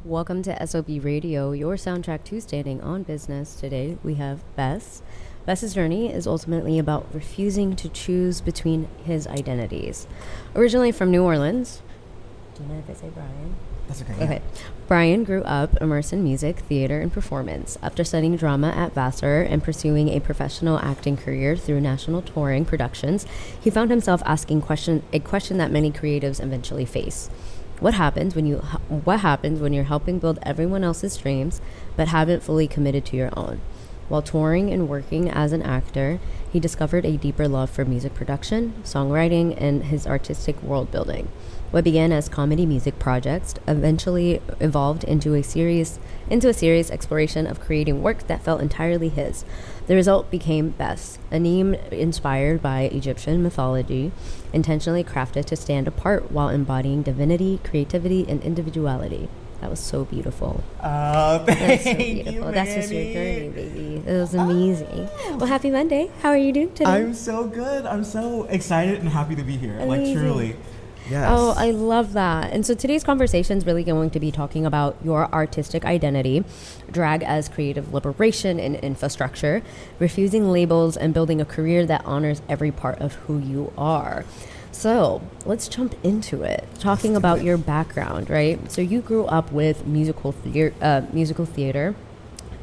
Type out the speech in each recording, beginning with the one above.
Welcome to SOBradio, your soundtrack to standing on business. Today we have BES. BES's journey is ultimately about refusing to choose between his identities. Originally from New Orleans. Do you know if I say Brian? That's okay. Okay. Brian grew up immersed in music, theater, and performance. After studying drama at Vassar and pursuing a professional acting career through national touring productions, he found himself asking a question that many creatives eventually face. What happens when you're helping build everyone else's dreams but haven't fully committed to your own? While touring and working as an actor, he discovered a deeper love for music production, songwriting, and his artistic world building. What began as comedy music projects eventually evolved into a serious exploration of creating work that felt entirely his. The result became BES, a name inspired by Egyptian mythology, intentionally crafted to stand apart while embodying divinity, creativity, and individuality. That was so beautiful. Oh, thank so beautiful. you, That's just your Manny. journey, baby. It was amazing. Well, happy Monday. How are you doing today? I'm so good. I'm so excited and happy to be here. Amazing. Like, truly. Yes. Oh, I love that. And so today's conversation is really going to be talking about your artistic identity, drag as creative liberation and infrastructure, refusing labels, and building a career that honors every part of who you are. So let's jump into it, talking about your background, right? So you grew up with musical theater.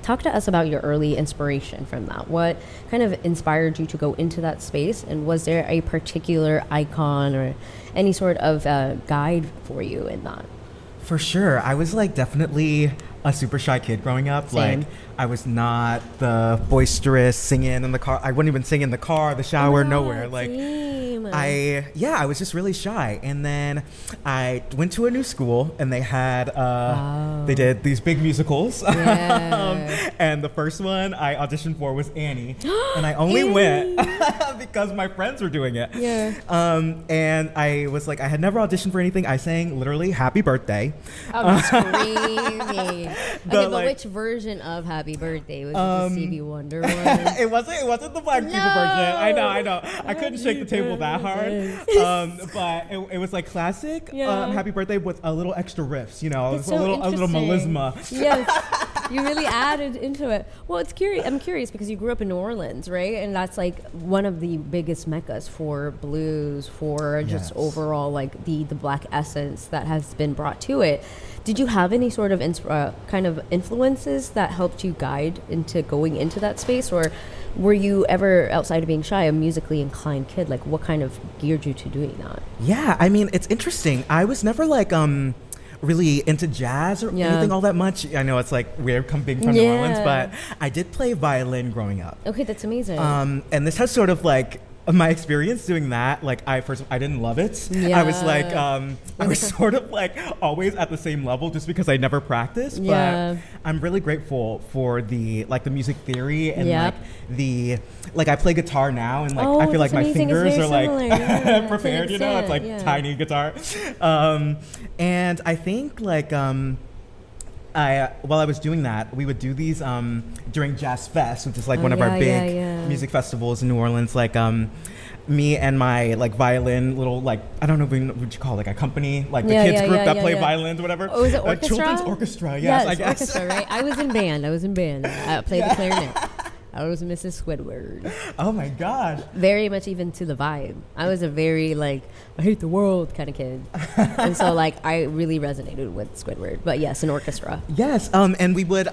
Talk to us about your early inspiration from that. What kind of inspired you to go into that space? And was there a particular icon or any sort of guide for you in that? For sure. I was like definitely a super shy kid growing up. Same. Like, I was not the boisterous singing in the car. I wouldn't even sing in the car, the shower, nowhere. Like, same. I was just really shy. And then I went to a new school and they had, they did these big musicals. Yeah. And the first one I auditioned for was Annie. And I only went because my friends were doing it. Yeah. And I was like, I had never auditioned for anything. I sang literally Happy Birthday. I'm screaming. The, But which version of Happy Birthday? Was it the Stevie Wonder one? It wasn't the Black People version. I know. I couldn't shake the table that hard. But it was like classic Happy Birthday with a little extra riffs, you know, It's a little interesting. melisma. Yes, you really added into it. Well, it's curious. I'm curious because you grew up in New Orleans, right? And that's like one of the biggest meccas for blues, for just Yes. overall like the black essence that has been brought to it. Did you have any sort of kind of influences that helped you guide into going into that space, or were you ever, outside of being shy, a musically inclined kid? Like, what kind of geared you to doing that? Yeah, I mean, it's interesting. I was never like really into jazz or anything all that much. I know it's like weird being from New Orleans, but I did play violin growing up. Okay, that's amazing. And this has sort of like my experience doing that. Like, I didn't love it. Yeah. I was like, I was sort of like always at the same level just because I never practiced. Yeah. But I'm really grateful for the music theory and I play guitar now and like I feel like my fingers are like prepared, you know. It's like tiny guitar. And I think like while I was doing that, we would do these during Jazz Fest, which is like one of our big music festivals in New Orleans. Like me and my like violin little like, I don't know what you call it, like a company, like the kids group that play violins or whatever. Oh, is it orchestra? Children's orchestra, yes, I guess. Orchestra, right? I was in band. I played the clarinet. I was Mrs. Squidward. Oh my gosh. Very much even to the vibe. I was a very like, I hate the world kind of kid. And so like I really resonated with Squidward. But yes, an orchestra. Yes, and we would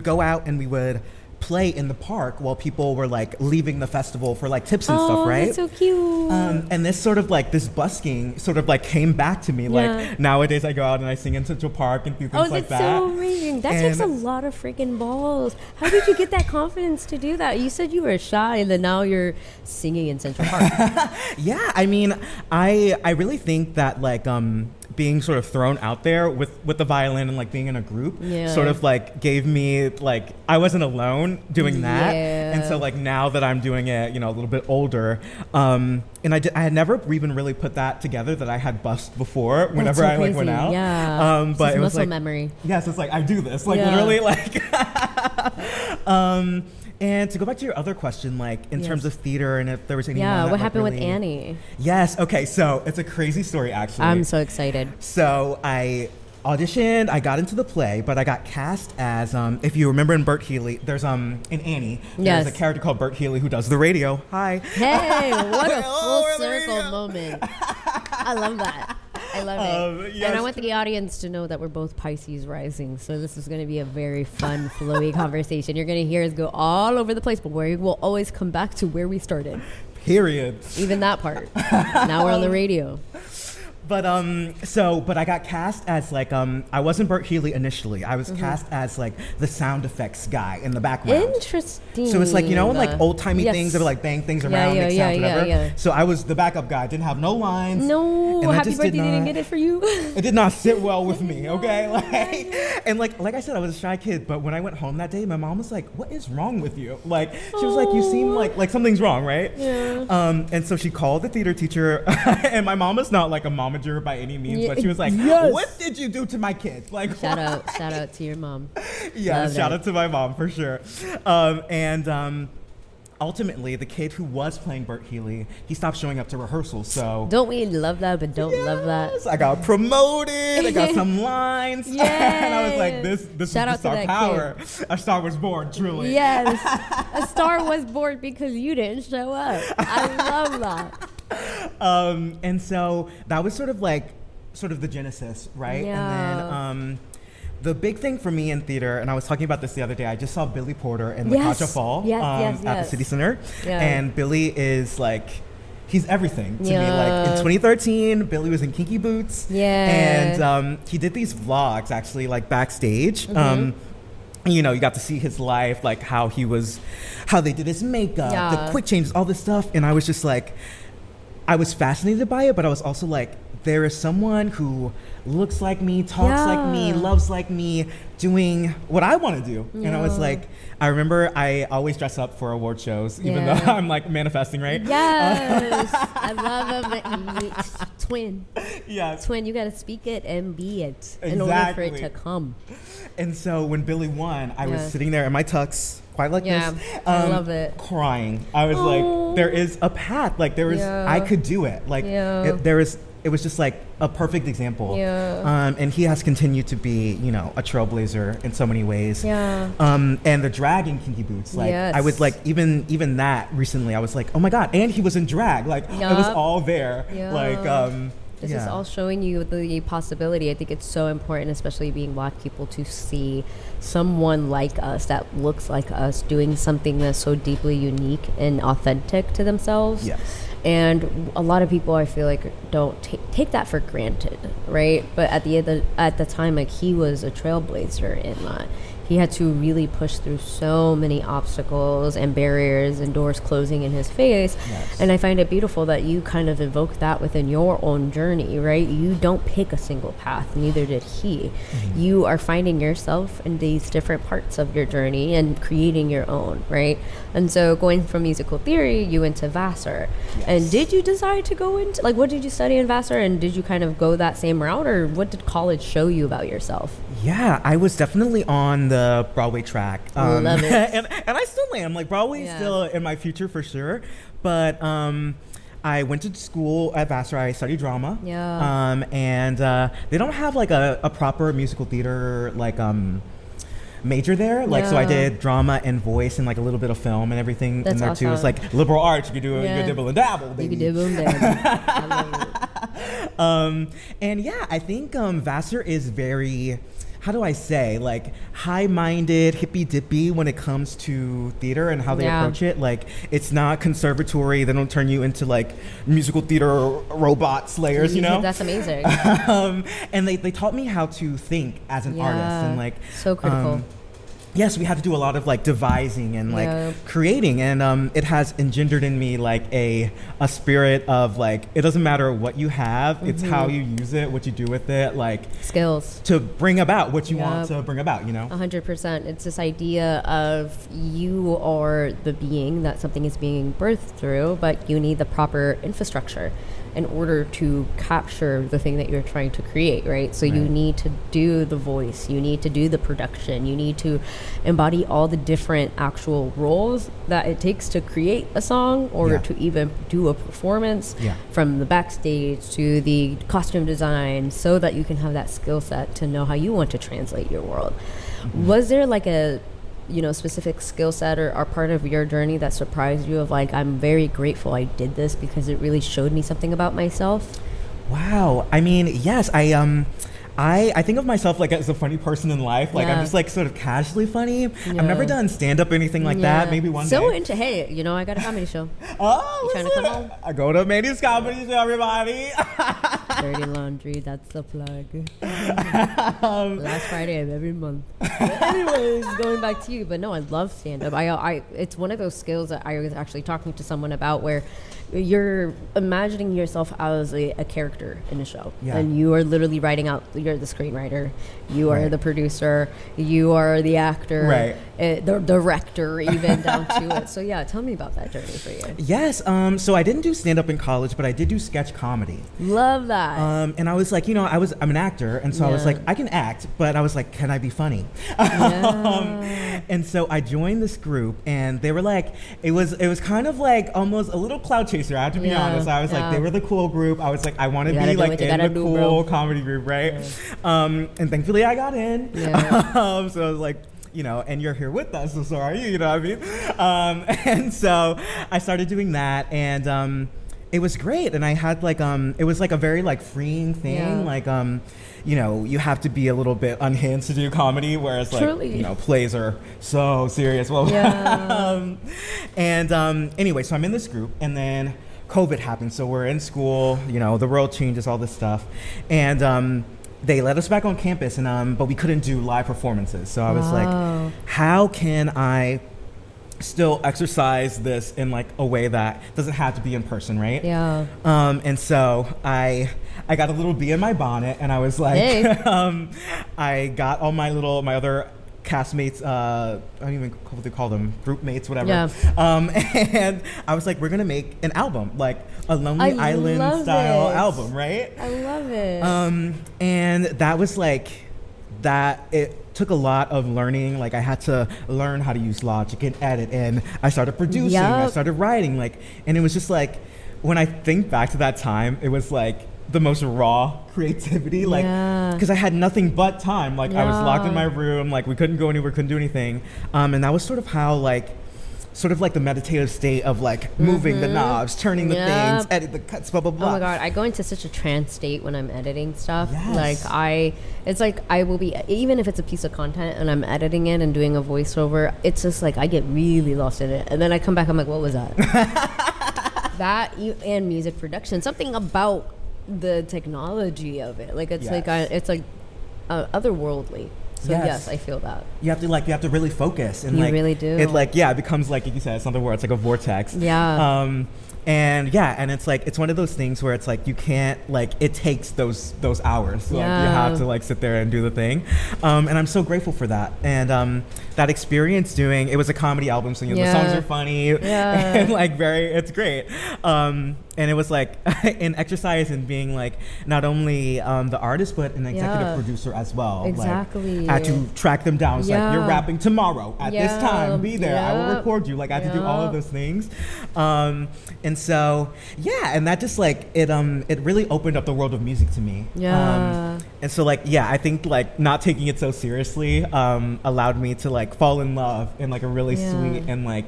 go out and we would play in the park while people were like leaving the festival for like tips and stuff, right? That's so cute. And this sort of like this busking sort of like came back to me. Like nowadays I go out and I sing in Central Park and do things like that. Oh, that's so amazing. That takes a lot of freaking balls. How did you get that confidence to do that? You said you were shy and then now you're singing in Central Park. Yeah, I mean, I really think that like being sort of thrown out there with the violin and like being in a group sort of like gave me like I wasn't alone doing that. And so like now that I'm doing it, you know, a little bit older, and I had never even really put that together that I had busked before whenever so I like crazy. went out. Yeah. But it was muscle like memory. Yes, it's like I do this like literally like And to go back to your other question, like in terms of theater and if there was anyone what that, happened really... with Annie? Yes. Okay. So it's a crazy story, actually. I'm so excited. So I auditioned, I got into the play, but I got cast as, if you remember in Bert Healy, there's, in Annie, there's a character called Bert Healy who does the radio. Hi. Hey, what a full circle moment. I love that. I love it. Yes. And I want the audience to know that we're both Pisces rising, so this is going to be a very fun, flowy conversation. You're going to hear us go all over the place, but we will always come back to where we started. Period. Even that part. Now we're on the radio. But but I got cast as like I wasn't Bert Healy initially. I was cast as like the sound effects guy in the background. Interesting. So it's like, you know, like old timey things that are like bang things around, make sounds, whatever. Yeah. So I was the backup guy. Didn't have no lines. No, and happy birthday didn't get it for you. It did not sit well with me. Okay, like I said, I was a shy kid. But when I went home that day, my mom was like, "What is wrong with you?" Like she was like, "You seem like something's wrong, right?" Yeah. And so she called the theater teacher, and my mom is not like a momager by any means, but she was like, "What did you do to my kid?" Like, shout out to your mom. Yeah, shout out to my mom for sure. Ultimately, the kid who was playing Bert Healy, he stopped showing up to rehearsals. So don't we love that? But don't love that. I got promoted. I got some lines. And I was like, this shout is the star power. Kid. A star was born, truly. Yes, a star was born because you didn't show up. I love that. And so that was sort of the genesis, right? Yeah. And then the big thing for me in theater, and I was talking about this the other day, I just saw Billy Porter in La Concha Fall at the City Center. Yeah. And Billy is like, he's everything to me. Like in 2013, Billy was in Kinky Boots. Yeah. And he did these vlogs actually like backstage. You know, you got to see his life, like how they did his makeup, the quick changes, all this stuff. And I was just like, I was fascinated by it, but I was also like, there is someone who looks like me, talks like me, loves like me, doing what I want to do. And I was like, I remember I always dress up for award shows, even though I'm like manifesting, right? Yes. I love them. Twin. Yeah. Twin, you got to speak it and be it in order for it to come. And so when Billy won, I was sitting there in my tux, quite like this. I love it. Crying. I was like, there is a path. Like there was, I could do it. Like it was just like a perfect example. And he has continued to be, you know, a trailblazer in so many ways. And the drag in Kinky Boots, like I would like even that recently, I was like, oh my God. And he was in drag. Like it was all there. Like this is all showing you the possibility. I think it's so important, especially being Black people, to see someone like us that looks like us doing something that's so deeply unique and authentic to themselves. And a lot of people, I feel like, don't take that for granted, right? But at the time, like, he was a trailblazer in that. He had to really push through so many obstacles and barriers and doors closing in his face. And I find it beautiful that you kind of evoke that within your own journey, right? You don't pick a single path, neither did he. You are finding yourself in these different parts of your journey and creating your own, right? And so going from musical theory, you went to Vassar. And did you decide to go into, like, what did you study in Vassar? And did you kind of go that same route, or what did college show you about yourself? Yeah, I was definitely on the Broadway track. Love it. and I still am. Like, Broadway is still in my future for sure. But I went to school at Vassar. I studied drama. And they don't have like a proper musical theater like major there. Like, so I did drama and voice and like a little bit of film and everything in there awesome. Too. It's like liberal arts. You could do a dibble and dabble, baby. You could dibble and dabble. I love it. And yeah, I think Vassar is very, how do I say, like high-minded, hippy-dippy when it comes to theater and how they approach it. Like, it's not conservatory. They don't turn you into like musical theater robot slayers, you know? That's amazing. And they taught me how to think as an artist, and like so critical. Yes, we had to do a lot of like devising and like creating, and it has engendered in me like a spirit of like, it doesn't matter what you have, it's how you use it, what you do with it, like skills to bring about what you want to bring about, you know? 100%. It's this idea of you are the being that something is being birthed through, but you need the proper infrastructure. in order to capture the thing that you're trying to create, right? So you need to do the voice, you need to do the production, you need to embody all the different actual roles that it takes to create a song or to even do a performance, from the backstage to the costume design, so that you can have that skill set to know how you want to translate your world. Was there like a specific skill set or part of your journey that surprised you of like, I'm very grateful I did this because it really showed me something about myself? Wow. I mean, yes, I think of myself like as a funny person in life. Like I'm just like sort of casually funny. I've never done stand-up or anything like that. Maybe one day. Hey, I got a comedy show. Oh, you trying to come on? I go to Manny's comedy show, everybody. Dirty Laundry, that's the plug. Last Friday of every month. But anyways, going back to you, but no, I love stand-up. It's one of those skills that I was actually talking to someone about, where you're imagining yourself as a character in a show, and you are literally writing out. You're the screenwriter, you are the producer, you are the actor, the director, even down to it. So tell me about that journey for you. Yes, so I didn't do stand-up in college, but I did do sketch comedy. Love that. And I was like, I'm an actor, and so I was like, I can act, but I was like, can I be funny? And so I joined this group, and they were like, it was kind of like almost a little cloud chaser. I have to be honest. I was like, they were the cool group. I was like, I want to be like in the cool comedy group, right? And thankfully I got in. So I was like, and you're here with us, so are you? You know what I mean? And so I started doing that, and it was great. And I had like it was like a very like freeing thing. Like you have to be a little bit unhinged to do comedy, whereas like plays are so serious. Well, anyway, so I'm in this group, and then COVID happened, so we're in school. The world changes, all this stuff, and they let us back on campus, and but we couldn't do live performances. So I was like, how can I still exercise this in like a way that doesn't have to be in person, right? And so I got a little bee in my bonnet, and I was like, I got all my other castmates, I don't even know what they call them, group mates, whatever. And I was like, we're gonna make an album, like a Lonely Island style album, right? I love it. And that was like that. It took a lot of learning. Like I had to learn how to use Logic and edit, and I started producing. I started writing, like, and it was just like, when I think back to that time, it was like the most raw creativity, like, because I had nothing but time. Like I was locked in my room, like we couldn't go anywhere, couldn't do anything, and that was sort of how the meditative state of like moving the knobs, turning the things, edit the cuts, blah blah blah. Oh my god, I go into such a trance state when I'm editing stuff. It's like I will be, even if it's a piece of content and I'm editing it and doing a voiceover, it's just like I get really lost in it, and then I come back, I'm like, what was that? That and music production, something about the technology of it, like it's it's like otherworldly. So yes, I feel that. You have to really focus, and you really do. It it becomes like you said, it's another word, it's like a vortex. And it's like, it's one of those things where it's like you can't, like, it takes those hours. So like, you have to like sit there and do the thing. And I'm so grateful for that. And that experience doing, it was a comedy album, so the songs are funny and like it's great. And it was like an exercise in being like not only the artist but an executive producer as well. Exactly. Like, I had to track them down. It's like, you're rapping tomorrow at this time. Be there. I will record you. Like I had to do all of those things. And so and that just like it really opened up the world of music to me. And so like I think like not taking it so seriously allowed me to like fall in love in like a really sweet and like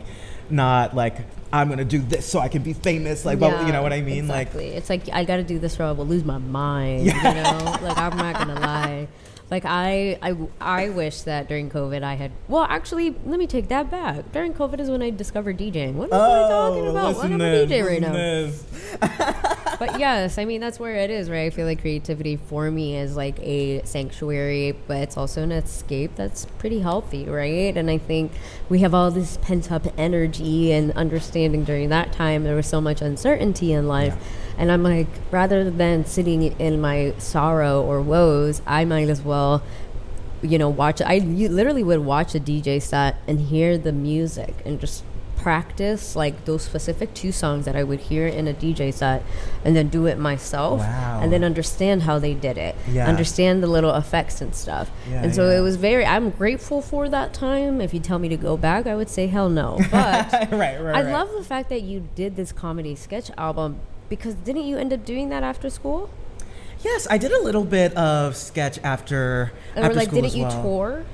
not like I'm gonna do this so I can be famous, like but you know what I mean? Exactly. Like it's like I gotta do this or I will lose my mind. You know? Like I'm not gonna lie. Like I wish that during COVID I had, well actually let me take that back. During COVID is when I discovered DJing. What am I talking about? What am I DJ right now? But yes, I mean that's where it is, right? I feel like creativity for me is like a sanctuary, but it's also an escape that's pretty healthy, right? And I think we have all this pent up energy and understanding during that time. There was so much uncertainty in life. And I'm like, rather than sitting in my sorrow or woes, I might as well, watch. I literally would watch a DJ set and hear the music and just practice like those specific 2 songs that I would hear in a DJ set and then do it myself. Wow. And then understand how they did it, understand the little effects and stuff. And so it was I'm grateful for that time. If you tell me to go back, I would say hell no. But I love the fact that you did this comedy sketch album, because didn't you end up doing that after school? Yes, I did a little bit of sketch after school didn't as well. you tour?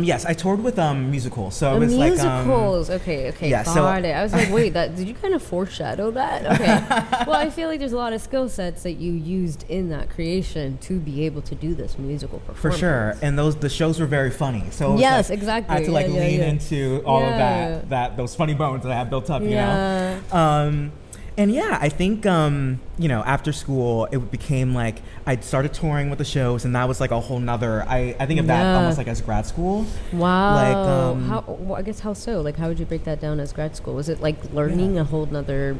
Yes, I toured with musicals. So the it was musicals. like Okay, yeah, got it. I was like, wait, did you kind of foreshadow that? Okay. Well, I feel like there's a lot of skill sets that you used in that creation to be able to do this musical performance. For sure, and the shows were very funny. So yes, exactly. I had to lean into all of that those funny bones that I have built up. You know. And I think, after school, it became like I started touring with the shows, and that was like a whole nother, I think of that almost like as grad school. Wow. I guess how so? Like, how would you break that down as grad school? Was it like learning a whole nother...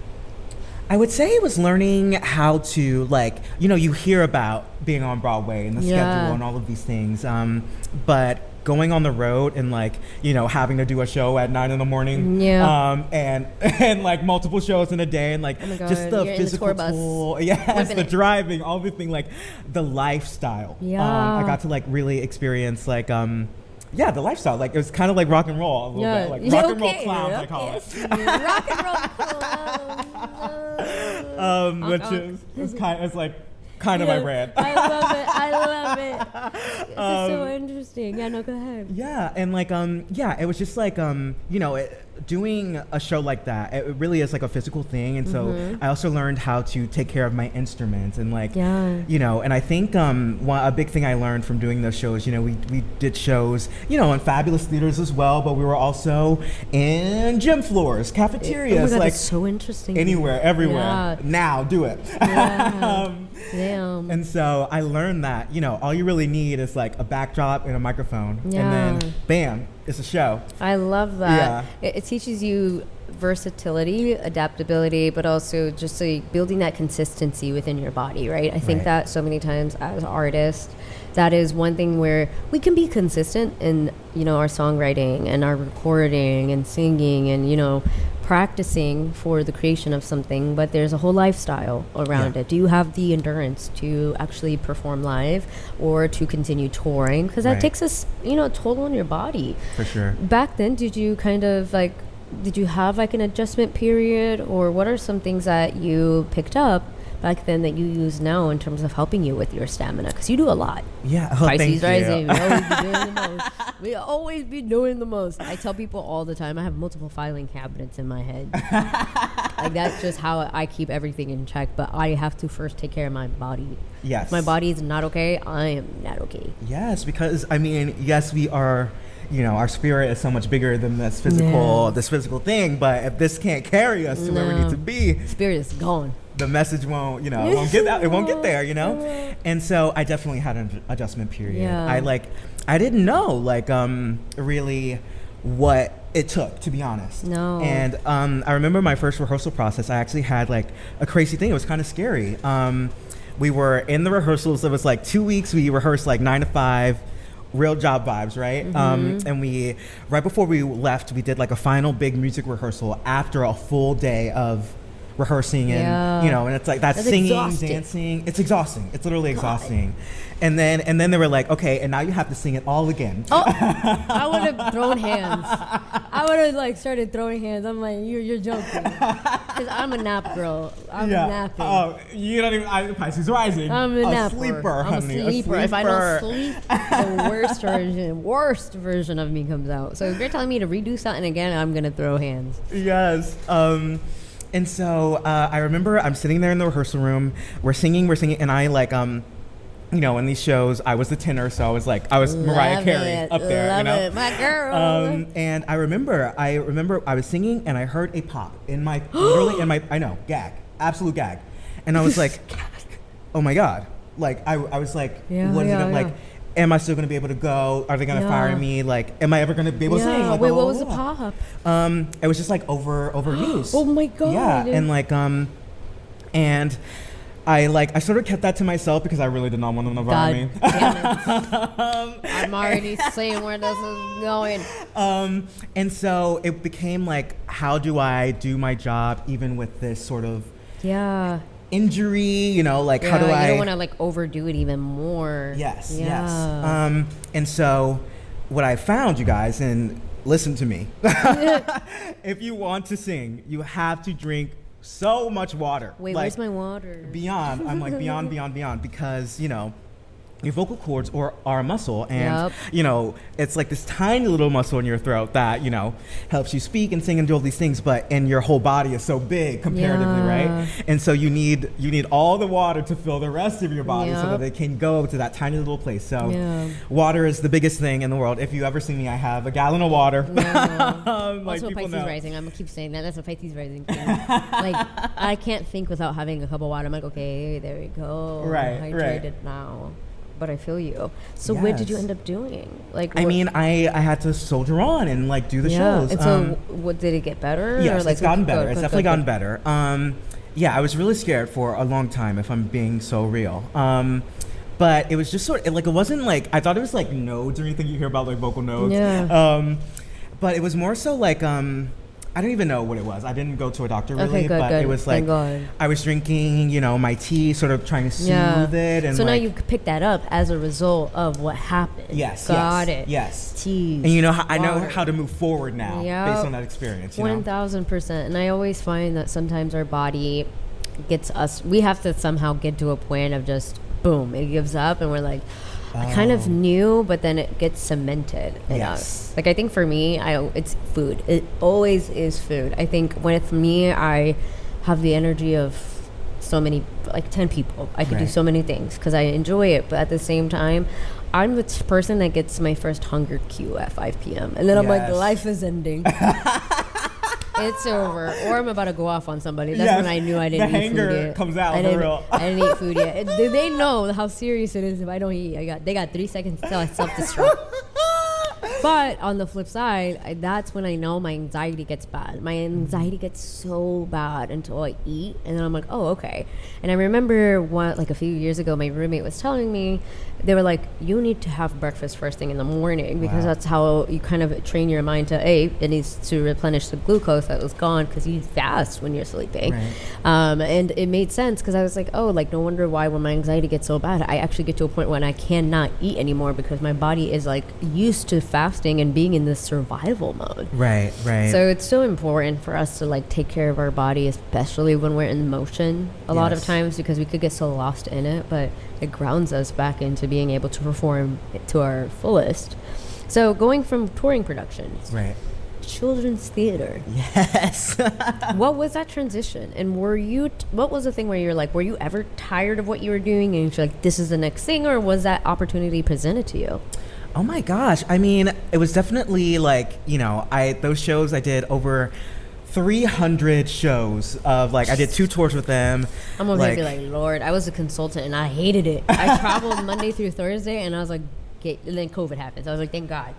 I would say it was learning how to, you hear about being on Broadway and the schedule and all of these things, but going on the road and having to do a show at 9 a.m. And like multiple shows in a day, and just the physical toll, the driving, all the thing, the lifestyle. I got to really experience the lifestyle. It was kind of like rock and roll a little bit, rock and roll clowns, I call it. Rock and roll clowns. Which is kind of my brand. I love it. This is so interesting. Yeah, no, go ahead. Yeah, and it was just doing a show like that, it really is like a physical thing, and so I also learned how to take care of my instruments and and I think a big thing I learned from doing those shows, we did shows in fabulous theaters as well, but we were also in gym floors, cafeterias, that's so interesting. Anywhere, everywhere. Now do it. Damn. And so I learned that all you really need is a backdrop and a microphone, and then bam, it's a show. I love that. It teaches you versatility, adaptability, but also just building that consistency within your body, right? I think that so many times as artists, that is one thing where we can be consistent in our songwriting and our recording and singing and practicing for the creation of something, but there's a whole lifestyle around it. Do you have the endurance to actually perform live or to continue touring? Because that takes a toll on your body. For sure. Back then, did you have an adjustment period, or what are some things that you picked up back then that you use now in terms of helping you with your stamina? Because you do a lot. Yeah. Pisces rising. We always be doing the most. I tell people all the time, I have multiple filing cabinets in my head. That's just how I keep everything in check. But I have to first take care of my body. Yes. If my body is not okay, I am not okay. Yes, because yes, we are. Our spirit is so much bigger than this physical thing. But if this can't carry us to where we need to be, spirit is gone. The message won't, it won't get out. It won't get there, And so I definitely had an adjustment period. Yeah. I didn't know, really what it took, to be honest. No. And I remember my first rehearsal process. I actually had a crazy thing. It was kind of scary. We were in the rehearsals. It was 2 weeks. We rehearsed 9 to 5. Real job vibes, right? And we, right before we left, we did a final big music rehearsal after a full day of rehearsing and and it's that's singing, exhausting. Dancing. It's exhausting. It's literally exhausting. And then they were okay, and now you have to sing it all again. Oh, I would have thrown hands. I would have started throwing hands. I'm you're joking. Because I'm a nap girl. I'm napping. Oh, you don't even, Pisces rising. I'm a napper. Sleeper, honey. I'm a sleeper. If I don't sleep, the worst version of me comes out. So if you're telling me to redo something again, I'm going to throw hands. Yes. And so I remember I'm sitting there in the rehearsal room. We're singing, and I in these shows, I was the tenor, so I was Mariah Carey up there. Love it, my girl. And I remember I was singing, and I heard a pop in my literally in my gag, absolute gag, and I was oh my god, I was what is it am I still going to be able to go? Are they going to fire me? Am I ever going to be able to sing? Wait, what was the pop? It was just overuse. Oh my god. Yeah, and and I sort of kept that to myself because I really did not want them to fire me. I'm already seeing where this is going. And so it became like, how do I do my job even with this sort of injury? You know, like how do I? You don't want to like overdo it even more. Yes. And so what I found, you guys, and listen to me, if you want to sing, you have to drink so much water. Wait, like, where's my water? Beyond. I'm like beyond, because, you know, your vocal cords are a muscle, and you know, it's like this tiny little muscle in your throat that, you know, helps you speak and sing and do all these things, and your whole body is so big comparatively, right? And so you need all the water to fill the rest of your body so that it can go to that tiny little place. So water is the biggest thing in the world. If you ever see me, I have a gallon of water. Also a Pisces rising. I'm gonna keep saying that. That's a Pisces rising thing. Like, I can't think without having a cup of water. I'm like, okay, there we go. Hydrated now. But I feel you. So what did you end up doing? Like, I mean, I had to soldier on and like do the shows. And so what, did it get better? Yes, or like, it's gotten better. It's definitely gotten better. Yeah, I was really scared for a long time, if I'm being so real. But it was just sort of like, it wasn't like, I thought it was like nodes or anything you hear about, like vocal nodes. But it was more so like, I don't even know what it was. I didn't go to a doctor really, but it was like, I was drinking, you know, my tea, sort of trying to soothe it. And so like, now you picked that up as a result of what happened. Got it. Tea. And you know, I know how to move forward now based on that experience. 1000%. And I always find that sometimes our body gets us, we have to somehow get to a point of just, boom, it gives up and we're like, I kind of knew, but then it gets cemented in us. Like, I think for me, it's food. It always is food. I think when it's me, I have the energy of so many, like 10 people. I could do so many things because I enjoy it. But at the same time, I'm the person that gets my first hunger cue at 5 p.m. And then I'm like, life is ending. It's over. Or I'm about to go off on somebody. That's when I knew I didn't eat food yet. The hanger comes out, for real. I didn't eat food yet. They know how serious it is if I don't eat. They got 3 seconds till I self-destruct. But on the flip side, that's when I know my anxiety gets bad. My anxiety gets so bad until I eat. And then I'm like, oh, okay. And I remember like a few years ago, my roommate was telling me, they were like, you need to have breakfast first thing in the morning because that's how you kind of train your mind to, it needs to replenish the glucose that was gone because you fast when you're sleeping. And it made sense because I was like, oh, like no wonder why when my anxiety gets so bad, I actually get to a point when I cannot eat anymore because my body is like used to fasting and being in this survival mode. So it's so important for us to like take care of our body, especially when we're in motion a lot of times because we could get so lost in it, but it grounds us back into being able to perform to our fullest. So going from touring productions, children's theater. What was that transition? And what was the thing where you're like, were you ever tired of what you were doing and you're like, this is the next thing, or was that opportunity presented to you? Oh my gosh. I mean, it was definitely like, you know, those shows I did over 300 shows of like, I did 2 tours with them. I'm over here be like, Lord, I was a consultant and I hated it. I traveled Monday through Thursday and I was like, and then COVID happened. So I was like, thank God.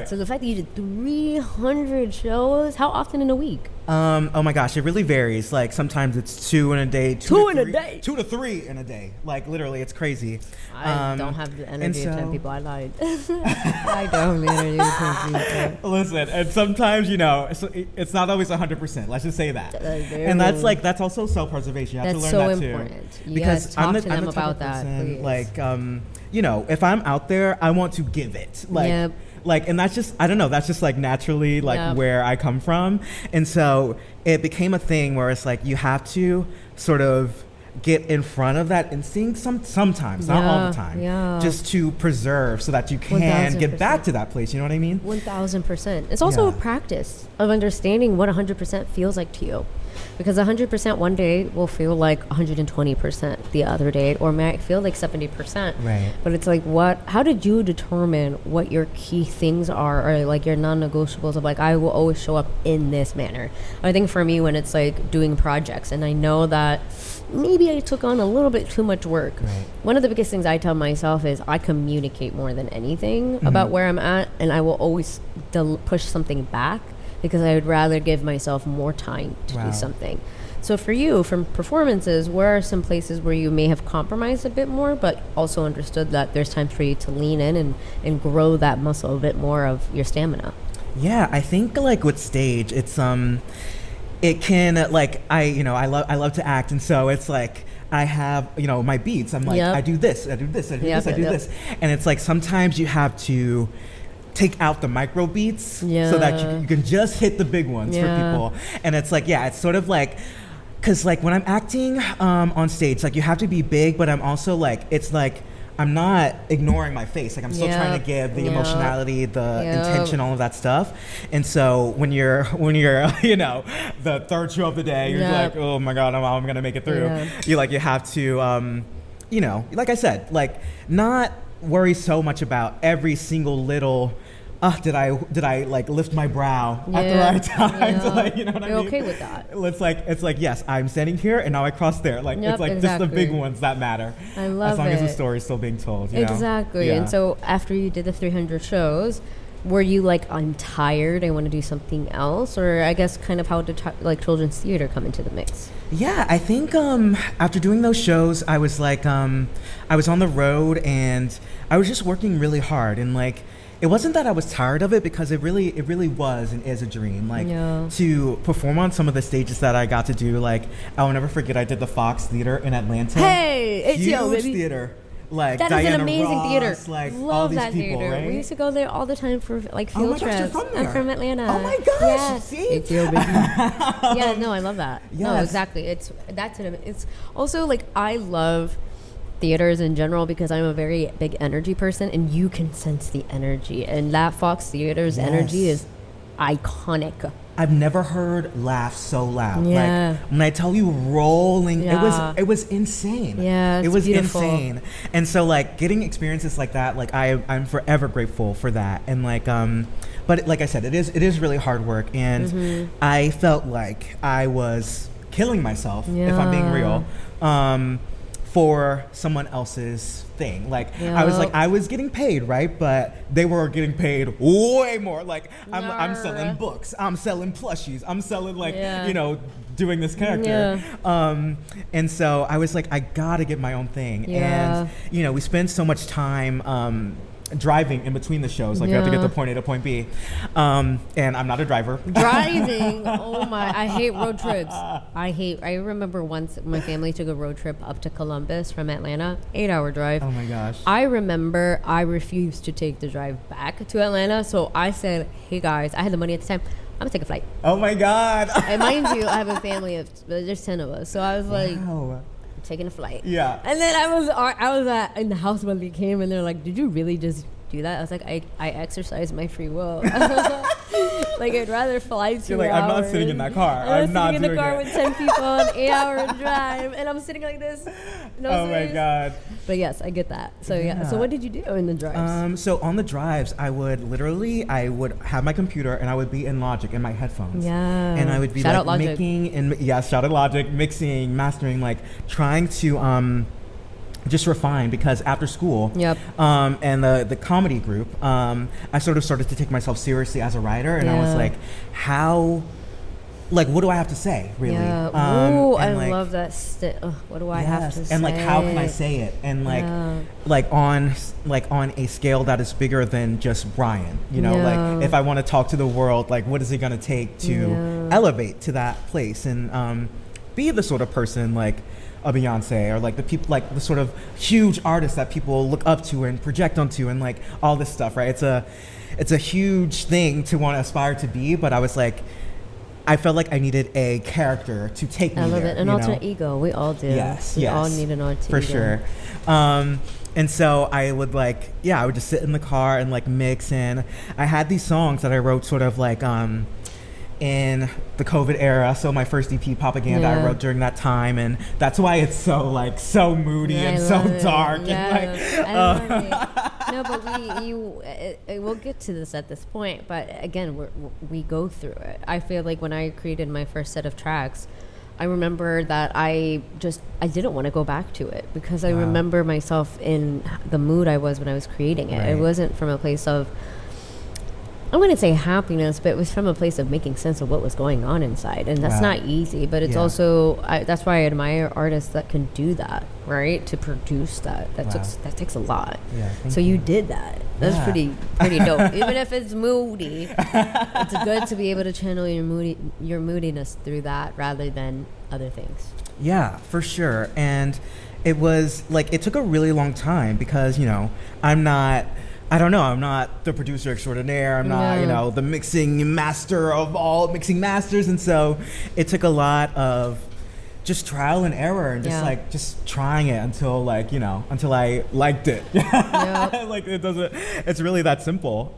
So the fact that you did 300 shows, how often in a week? Oh my gosh, it really varies. Like sometimes it's 2 in a day, 2 to 3 in a day. Like literally, it's crazy. I don't have the energy of 10 people. I lied. I don't have the energy of 10 people. Listen, and sometimes, you know, it's not always 100%. Let's just say that. And that's also self-preservation. You have to learn that too. That's so important. Because talk to them about that, please. Like, you know, if I'm out there, I want to give it. Like, and that's just, I don't know, that's just like naturally like where I come from. And so it became a thing where it's like, you have to sort of get in front of that instinct sometimes, not all the time, just to preserve so that you can 1000%. Get back to that place. You know what I mean? 1000%. It's also a practice of understanding what 100% feels like to you. Because 100% one day will feel like 120% the other day, or might feel like 70%. But it's like, how did you determine what your key things are, or like your non-negotiables of like, I will always show up in this manner? I think for me, when it's like doing projects and I know that maybe I took on a little bit too much work. One of the biggest things I tell myself is I communicate more than anything about where I'm at, and I will always push something back because I would rather give myself more time to do something. So for you, from performances, where are some places where you may have compromised a bit more, but also understood that there's times for you to lean in and grow that muscle a bit more of your stamina? Yeah, I think like with stage, it's it can like I love to act, and so it's like I have my beats. I'm like I do this, I do this, I do this, I do this, and it's like sometimes you have to take out the micro beats so that you can just hit the big ones for people. And it's like it's sort of like, because like when I'm acting on stage, like you have to be big, but I'm also like, it's like I'm not ignoring my face. Like I'm still trying to give the emotionality, the intention, all of that stuff. And so when you're the third show of the day, you're like, oh my God, I'm gonna make it through. You have to like I said, like not worry so much about every single little did I like lift my brow at the right time to like, what I mean? You're okay with that. It's like yes, I'm standing here and now I cross there. Like it's like just the big ones that matter. I love it. As long as the story's still being told. Exactly. And so after you did the 300 shows, were you like, I'm tired, I want to do something else? Or I guess kind of how did like children's theater come into the mix? Yeah, I think after doing those shows, I was like, I was on the road and I was just working really hard, and like, it wasn't that I was tired of it, because it really was and is a dream. Like to perform on some of the stages that I got to do. Like I'll never forget, I did the Fox Theater in Atlanta. Hey, it's huge theater. Like that Diana is an amazing Ross, theater. Like love all these that people, theater. right? We used to go there all the time for like field trips. You're from there. I'm from Atlanta. Oh my gosh! Yeah. See? It's your baby. Yeah, no, I love that. Yes. No, exactly. It's also like, I love theaters in general because I'm a very big energy person, and you can sense the energy, and that Fox Theater's energy is iconic. I've never heard laughs so loud. Yeah. Like when I tell you rolling, it was insane. Yeah, it was beautiful. insane. And so like getting experiences like that, like I'm forever grateful for that. And like but like I said, it is really hard work, and I felt like I was killing myself, if I'm being real. For someone else's thing. Like I was getting paid, right? But they were getting paid way more. Like I'm selling books, I'm selling plushies, I'm selling like doing this character. And so I was like, I gotta get my own thing. And we spend so much time driving in between the shows, like you have to get to point A to point B, and I'm not a driver. Driving, oh my, I hate road trips. I remember once my family took a road trip up to Columbus from Atlanta, 8-hour drive. Oh my gosh. I remember I refused to take the drive back to Atlanta, so I said, hey guys, I had the money at the time, I'm gonna take a flight. Oh my God. And mind you, I have a family of, there's 10 of us, so I was like, taking a flight. Yeah. And then I was in the house when they came, and they're like, did you really just do that? I was like, I exercise my free will. Like, I'd rather fly 2 hours. You're like, I'm not sitting in that car. I'm not sitting in the car it. with 10 people on an 8-hour drive, and I'm sitting like this. Oh my God. But yes, I get that. So so what did you do in the drives? So on the drives, I would have my computer, and I would be in Logic in my headphones. Yeah. And I would be shout like making and shout out Logic, mixing, mastering, like trying to just refine, because after school and the comedy group, I sort of started to take myself seriously as a writer, and I was like, what do I have to say, really? Yeah. I love that. What do I have to say? And like, how can I say it? And like on a scale that is bigger than just Brian, like if I want to talk to the world, like what is it going to take to elevate to that place, and be the sort of person like a Beyonce, or like the people, like the sort of huge artists that people look up to and project onto, and like all this stuff, right? It's a huge thing to want to aspire to be, but I was like, I felt like I needed a character to take me there. I love it. An alter ego. We all do. Yes. We all need an alter ego. For sure. And so I would I would just sit in the car and like mix, and I had these songs that I wrote sort of like in the COVID era. So my first EP, Propaganda, I wrote during that time, and that's why it's so moody and so dark. And I love it. No, but we'll get to this at this point. But again, we go through it. I feel like when I created my first set of tracks, I remember that I didn't want to go back to it, because I remember myself in the mood I was when I was creating it. Right. It wasn't from a place of, I wouldn't say happiness, but it was from a place of making sense of what was going on inside. And that's not easy, but it's also, that's why I admire artists that can do that, right? To produce that. That takes a lot. Yeah, so you did that. That's pretty dope. Even if it's moody, it's good to be able to channel your moodiness through that rather than other things. Yeah, for sure. And it was like, it took a really long time because, I'm not the producer extraordinaire. I'm not, the mixing master of all mixing masters. And so it took a lot of just trial and error and just trying it until I liked it. Like it's really that simple.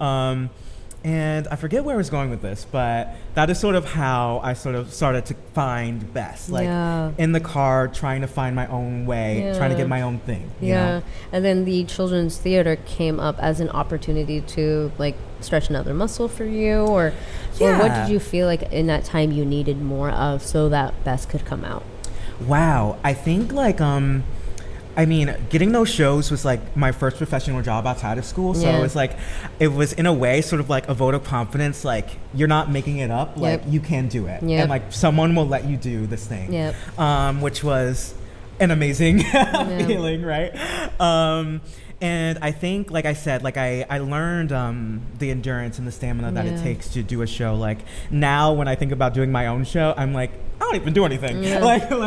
And I forget where I was going with this, but that is sort of how I sort of started to find BES. In the car, trying to find my own way, trying to get my own thing. You know? And then the children's theater came up as an opportunity to stretch another muscle for you, or what did you feel like in that time you needed more of so that BES could come out? Wow, I think getting those shows was my first professional job outside of school. So it was in a way sort of a vote of confidence. You're not making it up. You can do it. And someone will let you do this thing. Which was an amazing feeling, right? And I think, like I said, I learned the endurance and the stamina that it takes to do a show. Now when I think about doing my own show, I'm I don't even do anything.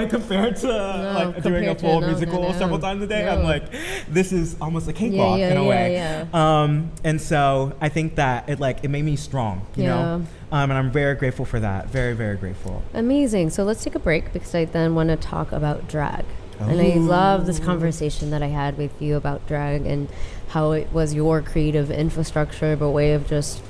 Compared to doing a full musical several times a day, I'm this is almost a cakewalk in a way. And so I think that it made me strong, you know? And I'm very grateful for that. Very, very grateful. Amazing. So let's take a break because I then want to talk about drag. And I love this conversation that I had with you about drag and how it was your creative infrastructure, but way of just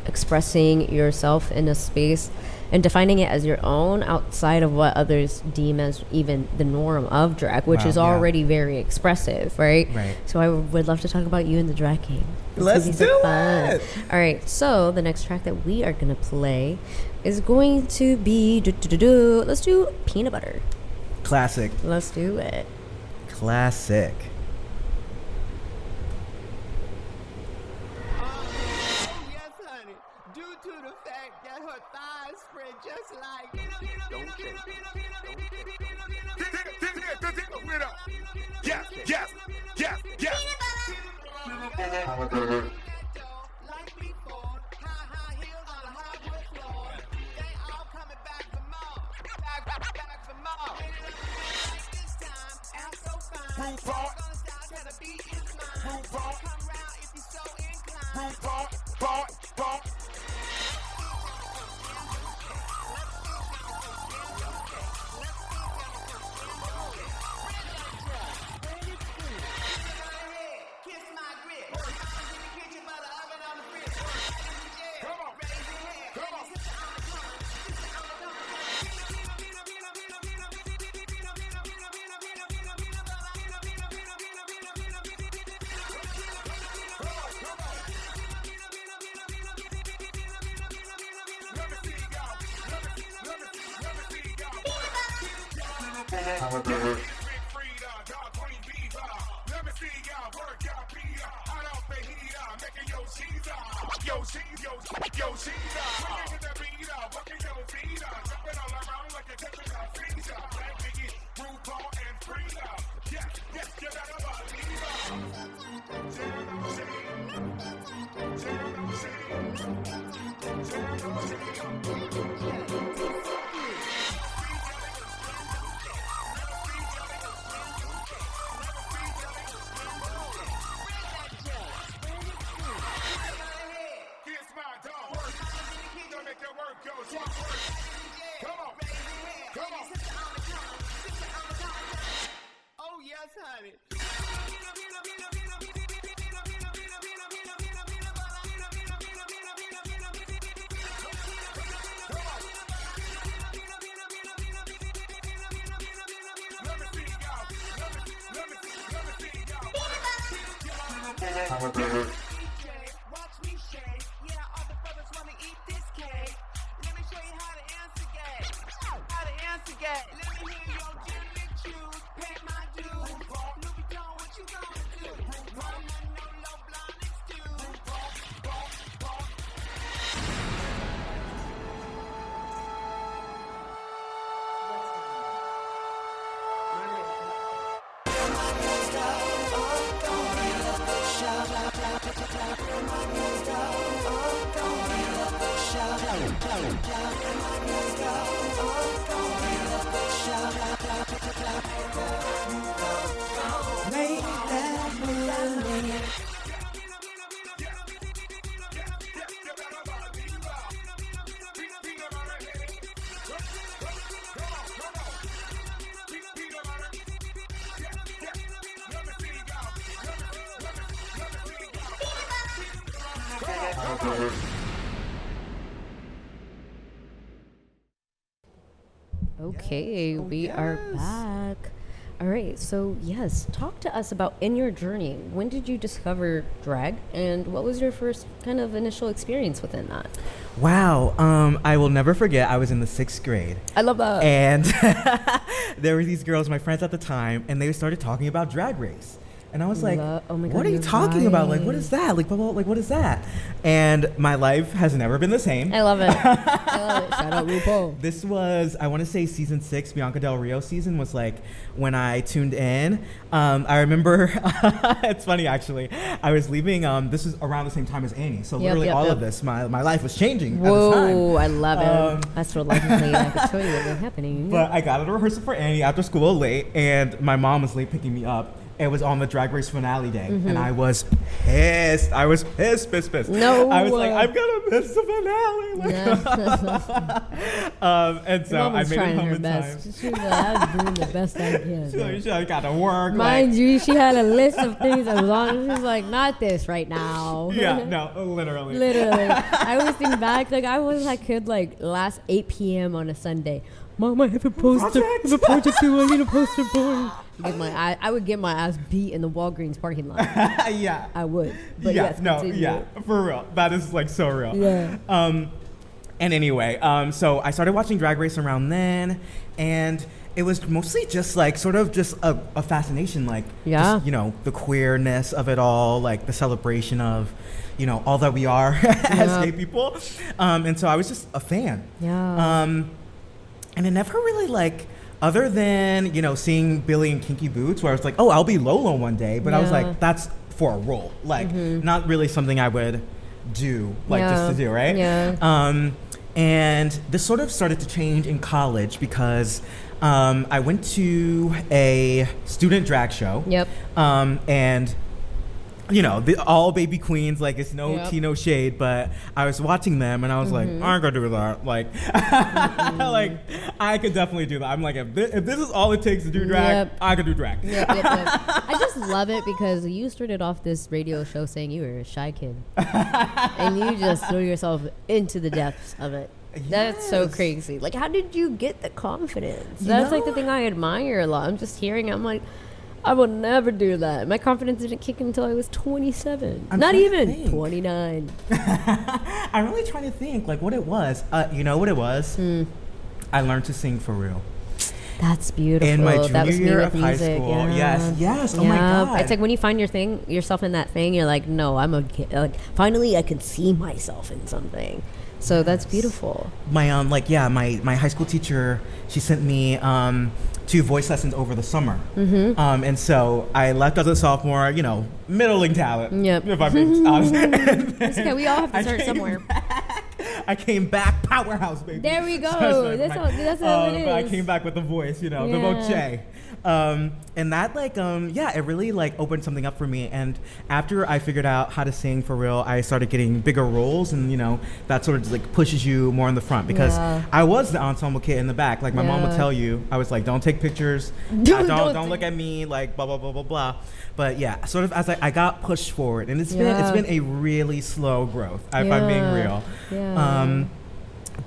expressing yourself in a space and defining it as your own outside of what others deem as even the norm of drag, which is already very expressive, right? So I would love to talk about you in the drag game. Let's do it! All right, so the next track that we are going to play is going to be, let's do Peanut Butter. Classic. Let's do it. Classic. Oh, yes, honey. Due to the fact that her thighs spread just like... Yes, yes, yes, yes. Like before, high heels on a hardwood floor. They all coming back for more. Back for more. This time, I'm so fine. Gonna start 'cause the beat is mine. Come round if you're so inclined. Kiss my grip. In the kitchen, but the oven on the fridge. Come on. Raise your hand. Come on. Oh, yes, honey. Watch me shake. Yeah, all the brothers wanna eat this cake. Let me show you how to instigate. How to instigate. Let me hear your gently choose. Pay my dues. Louis Vuitton, what you gonna do? Mama, no low blind excuse. Okay, we are back. All right, so yes, talk to us about in your journey. When did you discover drag, and what was your first kind of initial experience within that? Wow. I will never forget. I was in the 6th grade. I love that. And there were these girls, my friends at the time, and they started talking about Drag Race. And I was like, oh my God, what are you talking about? Like, what is that? Like, blah, blah, like, what is that? And my life has never been the same. I love it. I love it. Shout out RuPaul. This was, I want to say season 6, Bianca Del Rio season was like when I tuned in. I remember, it's funny actually, I was leaving, this was around the same time as Annie. So literally all of this, my life was changing at this time. Whoa, I love it. That's what life is like. I could tell you what was happening. But I got at a rehearsal for Annie after school late, and my mom was late picking me up. It was on the Drag Race finale day, and I was pissed. I was pissed. No. I was like, I'm gonna miss the finale. And so I made it home in time. She was like, I'm doing the best I can. She like, got to work. Mind you, she had a list of things that was on. She was like, not this right now. Yeah, no, literally. Literally. I always think back, like I was that kid, like last 8 p.m. on a Sunday. Mom, I have a poster. I have a project due. I need a poster boy. I would get my ass beat in the Walgreens parking lot. Yeah. I would. But yeah, yes, no, continue. yeah, for real. That is like so real. Yeah. And anyway, so I started watching Drag Race around then, and it was mostly just like sort of just a fascination, like just, you know, the queerness of it all, like the celebration of, you know, all that we are as gay people. And so I was just a fan. Yeah. And it never really like, other than, you know, seeing Billy in Kinky Boots, where I was like, oh, I'll be Lolo one day. But I was like, that's for a role. Like, not really something I would do, like, just to do, right? Yeah. And this sort of started to change in college because I went to a student drag show. Yep. And you know, all baby queens, like it's no tea, no shade, but I was watching them and I was like, I ain't gonna do that. Like, like I could definitely do that. I'm like, if this is all it takes to do drag, I could do drag. I just love it because you started off this radio show saying you were a shy kid. And you just threw yourself into the depths of it. That's so crazy. Like, how did you get the confidence? That's like the thing I admire a lot. I'm just hearing it, I'm like, I will never do that. My confidence didn't kick in until I was 27. Not even 29. I'm really trying to think, like, what it was. You know what it was? I learned to sing for real. That's beautiful. In my that junior was year of music. high school. Yes. Oh my God. It's like when you find yourself in that thing, you're like, no, I'm a kid. Like, finally I can see myself in something. So that's beautiful. My my high school teacher, she sent me 2 voice lessons over the summer. And so I left as a sophomore, you know, middling talent. Yep. If I'm being honest. It's okay, we all have to start somewhere. I came back powerhouse, baby. There we go. That's how it is. I came back with the voice, you know, the voce. And that it really like opened something up for me. And after I figured out how to sing for real, I started getting bigger roles, and you know, that sort of just like pushes you more in the front because I was the ensemble kid in the back. Like my mom would tell you, I was like, don't take pictures, don't look at me, like blah blah blah blah blah. But yeah, sort of as I got pushed forward, and it's been a really slow growth, if I'm being real.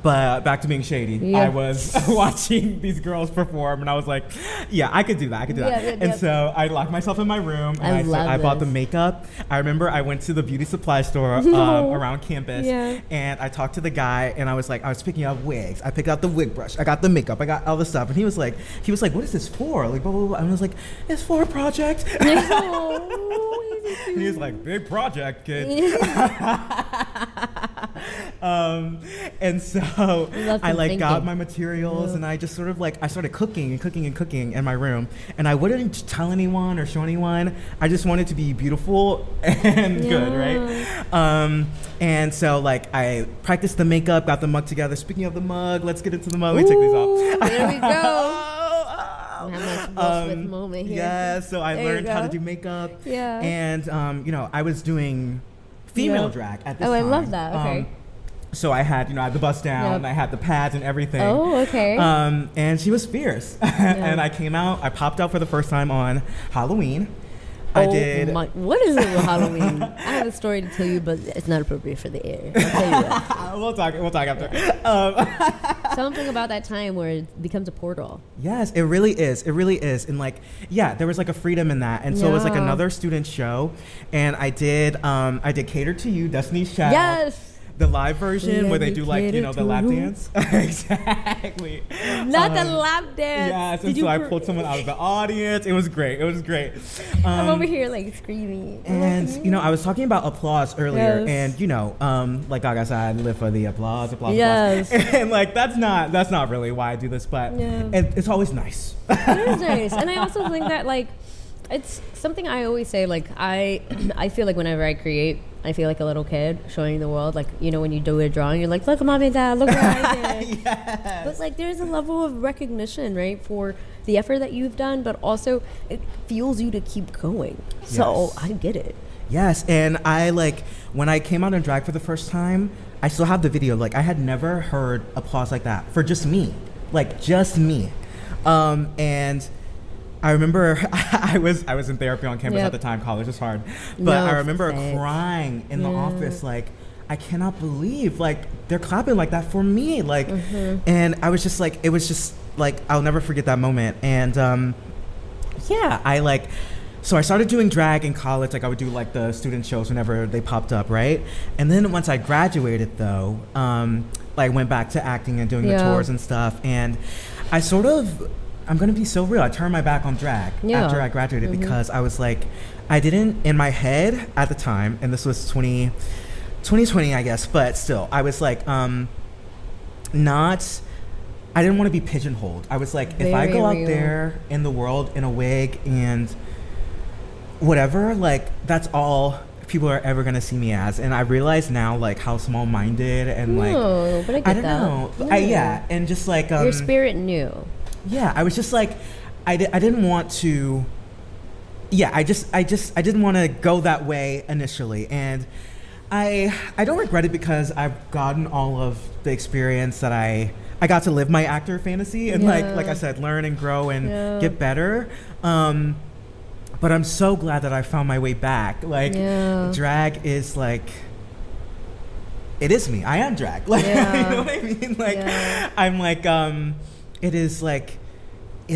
But back to being shady, I was watching these girls perform, and I was like, yeah, I could do that. And so I locked myself in my room, and I bought the makeup. I remember I went to the beauty supply store around campus, and I talked to the guy, and I was picking up wigs. I picked out the wig brush. I got the makeup. I got all the stuff. And he was like, what is this for? Like, blah, blah, blah. And I was like, it's for a project. And he was like, big project, kid. And so I like got my materials and I just sort of like I started cooking in my room, and I wouldn't tell anyone or show anyone. I just wanted to be beautiful and good, right? And so like I practiced the makeup, got the mug together. Speaking of the mug, let's get into the mug. Let me take these off. There we go. Moment here. Yeah, so I learned how to do makeup. Yeah. And you know, I was doing female drag at this time. I love that. Okay. So I had, I had the bust down, I had the pads and everything. Oh, okay. And she was fierce. And I came out, I popped out for the first time on Halloween. What is it with Halloween? I have a story to tell you, but it's not appropriate for the air. I'll tell you that. We'll talk after. Something about that time where it becomes a portal. Yes, it really is. It really is. And like, yeah, there was like a freedom in that. And so it was like another student show. And I did Cater to You, Destiny's Child. Yes. The live version where they do like, the lap dance. Exactly. Not the lap dance. Yes, and so I pulled someone out of the audience. It was great. I'm over here like screaming. And, I was talking about applause earlier. Yes. And, like Gaga said, I live for the applause. Yes. And like, that's not really why I do this, but it's always nice. It is nice. And I also think that like, it's something I always say, like, I feel like whenever I create, I feel like a little kid showing the world, like, when you do a drawing, you're like, look at mommy and dad, look what I did. Yes. But like, there's a level of recognition, right, for the effort that you've done, but also it fuels you to keep going. So I get it. Yes, and I like, when I came out in drag for the first time, I still have the video. Like, I had never heard applause like that for just me. Like, just me. And I remember I was in therapy on campus at the time. College was hard, but I remember crying in the office, like, I cannot believe like they're clapping like that for me, like, and I was just like, it was just like, I'll never forget that moment. And so I started doing drag in college. Like, I would do like the student shows whenever they popped up, right? And then once I graduated, though, like went back to acting and doing the tours and stuff, and I sort of, I'm gonna be so real, I turned my back on drag after I graduated because I was like, I didn't, in my head at the time, and this was 2020, I guess, but still, I was like, I didn't want to be pigeonholed. I was like, if I go out there in the world in a wig and whatever, like, that's all people are ever gonna see me as. And I realize now, like, how small-minded and like, but I don't know. And just like, your spirit knew. Yeah, I was just like, I didn't want to. Yeah, I didn't want to go that way initially, and I don't regret it because I've gotten all of the experience that I got to live my actor fantasy and like I said, learn and grow and get better. But I'm so glad that I found my way back. Like, drag is like, it is me. I am drag. Like, you know what I mean? Like, I'm like, it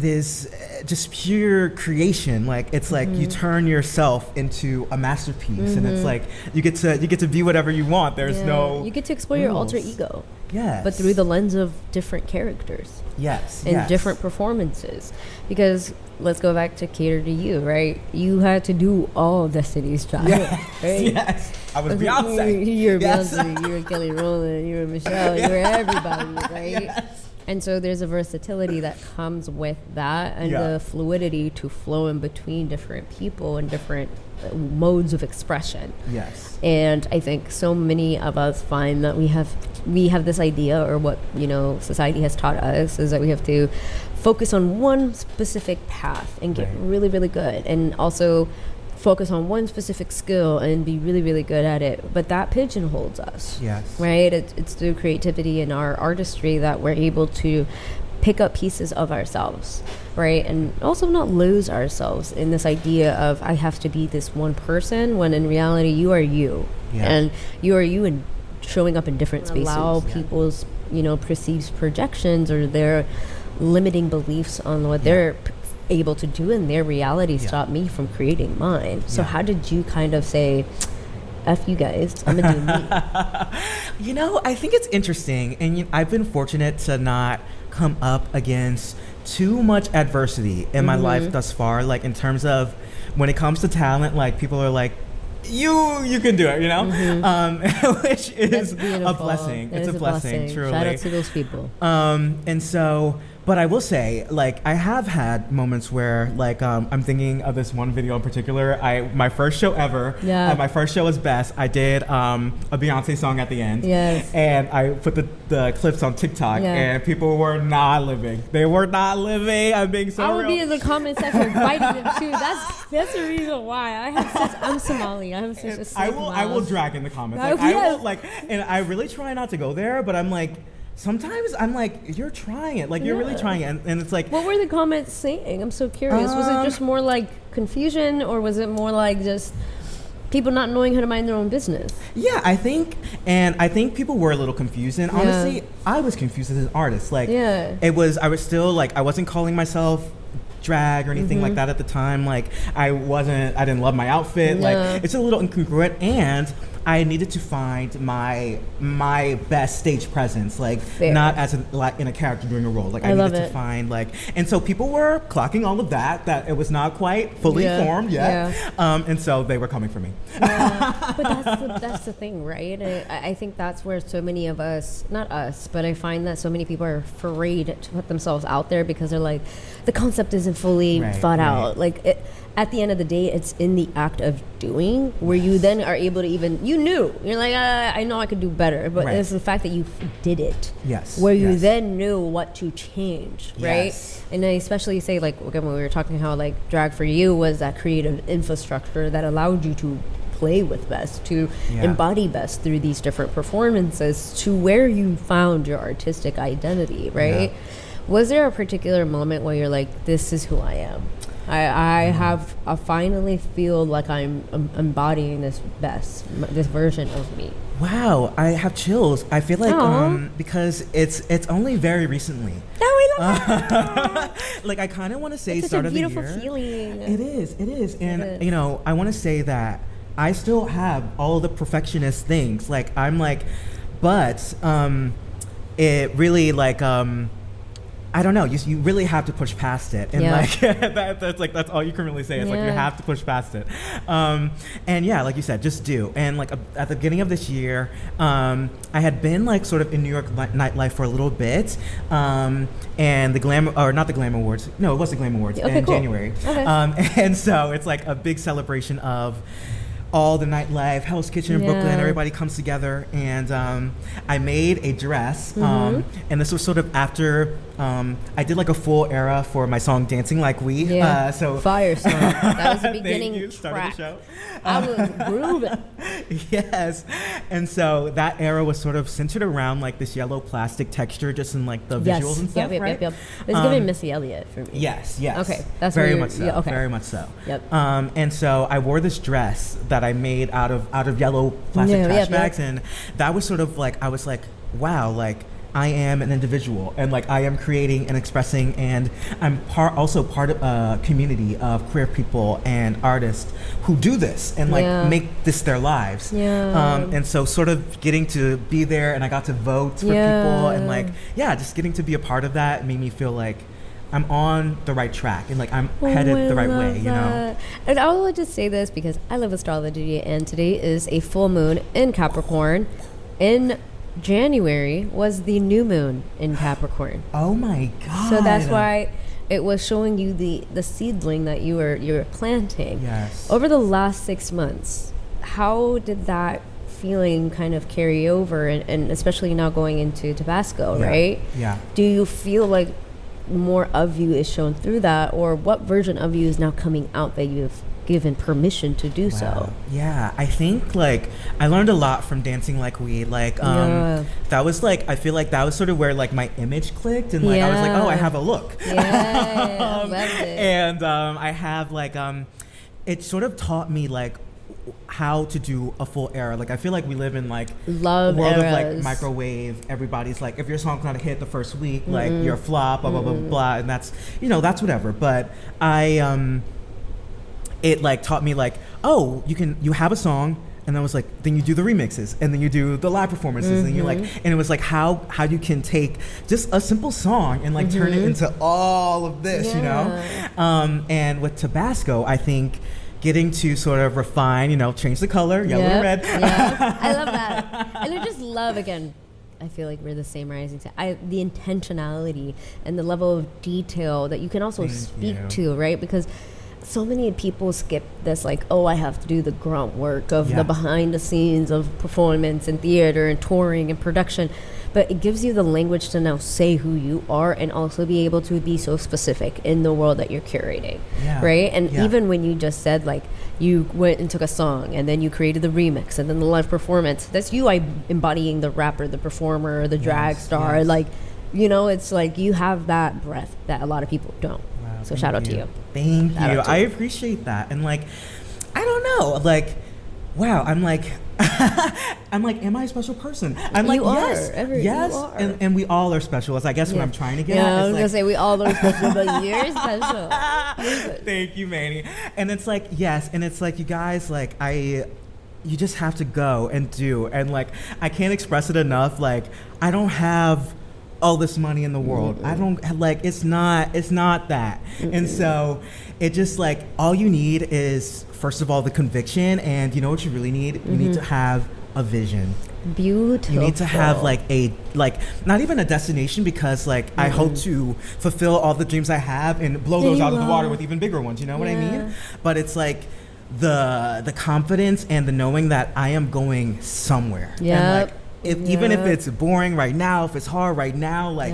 is just pure creation. Like, it's like you turn yourself into a masterpiece, and it's like you get to be whatever you want. There's no, you get to explore your alter ego. Yes. But through the lens of different characters. Yes. And different performances. Because let's go back to Cater to You, right? You had to do all Destiny's Child. Yes. Right? Yes. I was Beyonce. You were Beyonce, you were Kelly Rowland, you were Michelle, you were everybody, right? Yes. And so there's a versatility that comes with that, and the fluidity to flow in between different people and different modes of expression. Yes. And I think so many of us find that we have this idea, or what society has taught us, is that we have to focus on one specific path and get really, really good, and also focus on one specific skill and be really, really good at it. But that pigeonholes us. Yes. Right? It's through creativity and our artistry that we're able to pick up pieces of ourselves, right? And also not lose ourselves in this idea of, I have to be this one person, when in reality you are you. And you are you, and showing up in different spaces. Allow people's perceived projections or their limiting beliefs on what they're able to do in their reality stop me from creating mine. So how did you kind of say, F you guys, I'm gonna do me? I think it's interesting, and I've been fortunate to not come up against too much adversity in my life thus far. Like, in terms of when it comes to talent, like, people are like, you can do it, you know, which is That's a beautiful. blessing. That It's is a blessing, truly. Shout out to those people. And so, but I will say, like, I have had moments where, like, I'm thinking of this one video in particular. My first show ever. Yeah. My first show was BES. I did a Beyonce song at the end. Yes. And I put the clips on TikTok, Yeah. and people were not living. They were not living. I'm being so I would real. be in the comment section fighting them too. That's the reason why I'm Somali. I have such a sick I will mouth. drag in the comments. Oh, Like, I yes. will, like, and I really try not to go there, but I'm like, sometimes I'm like, you're trying it. Like, you're really Yeah. trying it. And it's like, What were the comments saying? I'm so curious. Was it just more like confusion, or was it more like just people not knowing how to mind their own business? yeah, I think people were a little confused. And honestly, I was confused as an artist. Like, Yeah. I was still, like, I wasn't calling myself drag or anything like that at the time. Like, I didn't love my outfit. Yeah. Like, it's a little incongruent, and I needed to find my best stage presence, like, Fair. not as in a character doing a role. Like, I love needed to it. find, like, and so people were clocking all of that it was not quite fully Yeah. formed yet. And so they were coming for me. But that's the thing, right? I think that's where so many of us, not us, but I find that so many people are afraid to put themselves out there because they're like, the concept isn't fully Right, thought right. out. Like, at the end of the day, it's in the act of doing where you then are able to you're like, I know I could do better, but Right. it's the fact that you did it. Yes, Where you yes. then knew what to change, right? Yes. And I especially say, like, again, when we were talking how, like, drag for you was that creative infrastructure that allowed you to play with best, to Yeah. embody best through these different performances to where you found your artistic identity, right? Yeah. Was there a particular moment where you're like, this is who I am? I finally feel like I'm embodying this version of me. Wow, I have chills. I feel like Aw. because it's only very recently. Oh, I love Like, I kind of want to say It's such start a of the beautiful year. feeling. It is, and is. you know, I want to say that I still have all the perfectionist things. Like, I'm like, but it really, like, I don't know. You really have to push past it, and Yeah. like that's all you can really say. It's like, you Yeah. have to push past it, and yeah, like you said, just do. And like at the beginning of this year, I had been like sort of in New York nightlife for a little bit, and the not the Glam Awards. No, it was the Glam Awards Okay, in cool. January. Okay. And so it's like a big celebration of all the nightlife, Hell's Kitchen in Yeah. Brooklyn, everybody comes together, and I made a dress, and this was sort of after I did like a full era for my song "Dancing Like We." Yeah. So Fire song. That was the Thank beginning you. Started track. the show. I was grooving. Yes, and so that era was sort of centered around like this yellow plastic texture, just in like the visuals and stuff, right? Yep. It's giving Missy Elliott for me. Yes. Okay, that's very where much so. yeah, okay. Very much so. Yep. And so I wore this dress that I made out of yellow plastic Yeah, trash yep, bags, and that was sort of like, I was like, wow, like, I am an individual, and like, I am creating and expressing, and I'm also part of a community of queer people and artists who do this and like Yeah. make this their lives. Yeah. And so sort of getting to be there, and I got to vote for Yeah. people, and like, yeah, just getting to be a part of that made me feel like I'm on the right track, and like, I'm headed the right way, you know? And I will just say this because I love astrology, and today is a full moon in Capricorn. In January was the new moon in Capricorn. Oh my God. So that's why it was showing you the seedling that you were planting. Yes. Over the last 6 months, how did that feeling kind of carry over, and especially now going into Tabasco, Yeah. right? Yeah. Do you feel like more of you is shown through that, or what version of you is now coming out that you've given permission to do so? Wow. Yeah, I think like I learned a lot from Dancing Like We. Like Yeah. that was like, I feel like that was sort of where like my image clicked, and like I was like, oh, I have a look. Yeah, I loved it. And I have like it sort of taught me like how to do a full era. Like I feel like we live in like Love world of like eras. microwave. Everybody's like, if your song's not a hit the first week, like you're a flop, blah blah blah blah, and that's, you know, that's whatever. But it like taught me like, oh, you have a song, and then it was like, then you do the remixes, and then you do the live performances, and you're like, and it was like how you can take just a simple song and like turn it into all of this, you know. And with Tabasco, I think getting to sort of refine, change the color, yellow to red. Yeah, I love that. And I just love, again, I feel like we're the same rising star. The intentionality and the level of detail that you can also speak to, right? Because so many people skip this, like, oh, I have to do the grunt work of the behind the scenes of performance and theater and touring and production. But it gives you the language to now say who you are and also be able to be so specific in the world that you're curating, right? And even when you just said, like, you went and took a song and then you created the remix and then the live performance, that's you embodying the rapper, the performer, the drag star. Like, it's like you have that breath that a lot of people don't. Wow, so shout out to you. Thank you. I appreciate that. And like, I don't know, like, wow, I'm like, am I a special person? I'm like, yes, and we all are special. Is I guess what I'm trying to get at. I was gonna say we all are special, but you're special. Thank you, Manny. And it's like, yes, and it's like, you guys, like, you just have to go and do, and like, I can't express it enough. Like, I don't have all this money in the world. I don't, like, it's not that. And so it just, like, all you need is, first of all, the conviction, and you know what you really need? You need to have a vision. Beautiful. You need to have like not even a destination, because like I hope to fulfill all the dreams I have and blow those out of the water with even bigger ones, you know what I mean? But it's like the confidence and the knowing that I am going somewhere. And like, even if it's boring right now, if it's hard right now, like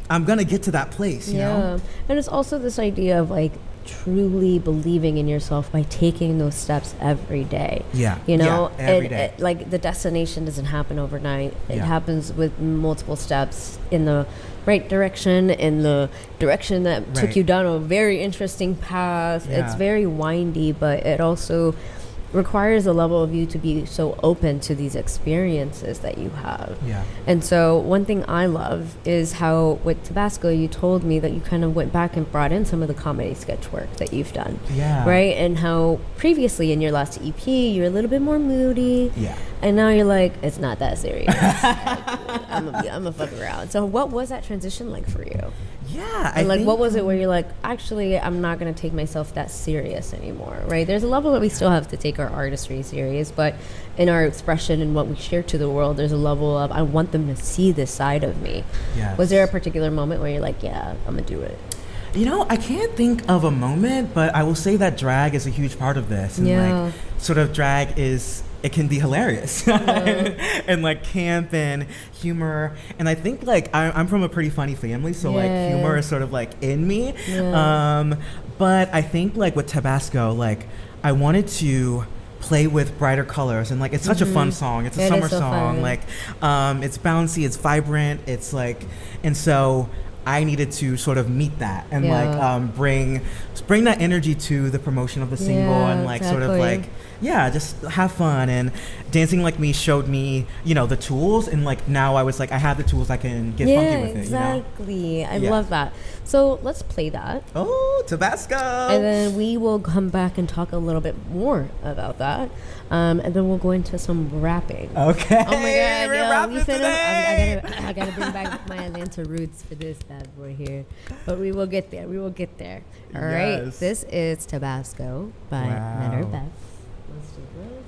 I'm gonna get to that place, you know? And it's also this idea of like truly believing in yourself by taking those steps every day. Every day. Like, the destination doesn't happen overnight. It happens with multiple steps in the right direction, in the direction that took you down a very interesting path. It's very windy, but it also requires a level of you to be so open to these experiences that you have. And so one thing I love is how with Tabasco you told me that you kind of went back and brought in some of the comedy sketch work that you've done, right? And how previously in your last EP you're a little bit more moody, and now you're like, it's not that serious. I'm gonna fuck around. So what was that transition like for you? What was it where you're like, actually, I'm not going to take myself that serious anymore, right? There's a level that we still have to take our artistry serious, but in our expression and what we share to the world, there's a level of, I want them to see this side of me. Was there a particular moment where you're like, yeah, I'm going to do it? I can't think of a moment, but I will say that drag is a huge part of this. And like, sort of drag is, it can be hilarious and like camp and humor. And I think like I'm from a pretty funny family, so like humor is sort of like in me. But I think like with Tabasco, like I wanted to play with brighter colors, and like it's such a fun song. It's a summer song. Fun. Like it's bouncy, it's vibrant, it's like, and so I needed to sort of meet that and like bring that energy to the promotion of the single, and like sort of like just have fun. And Dancing Like Me showed me, the tools, and like now I was like, I have the tools, I can get funky with it. Exactly. I love that. So let's play that. Oh, Tabasco. And then we will come back and talk a little bit more about that. And then we'll go into some rapping. Okay. Oh my God. We're rapping today. I gotta bring back my Atlanta roots for this bad boy here. But we will get there. All right. This is Tabasco by Leonard Beth. Let's do this.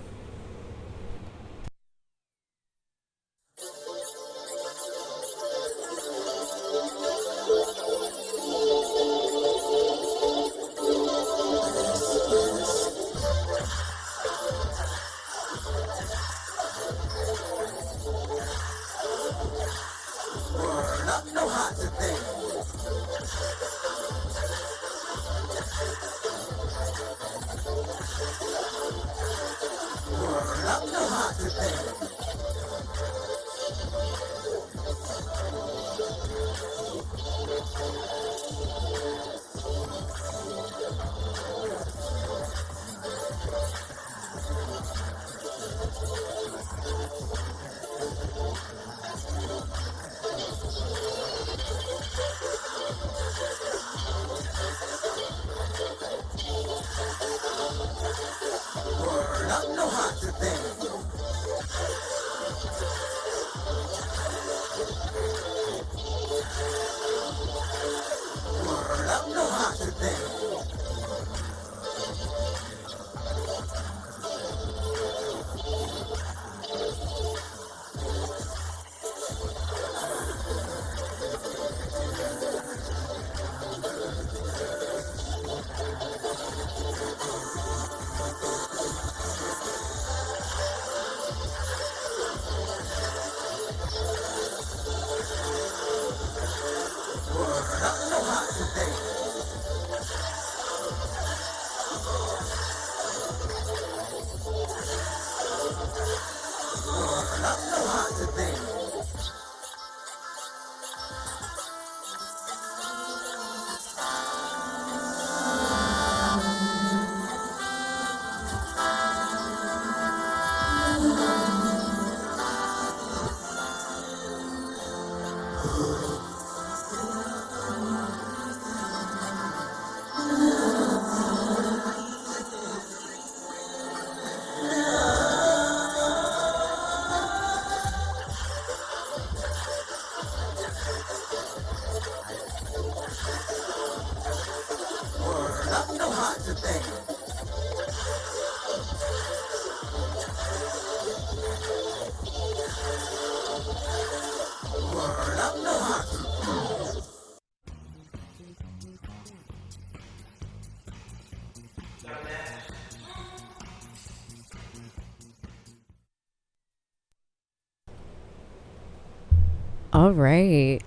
All right.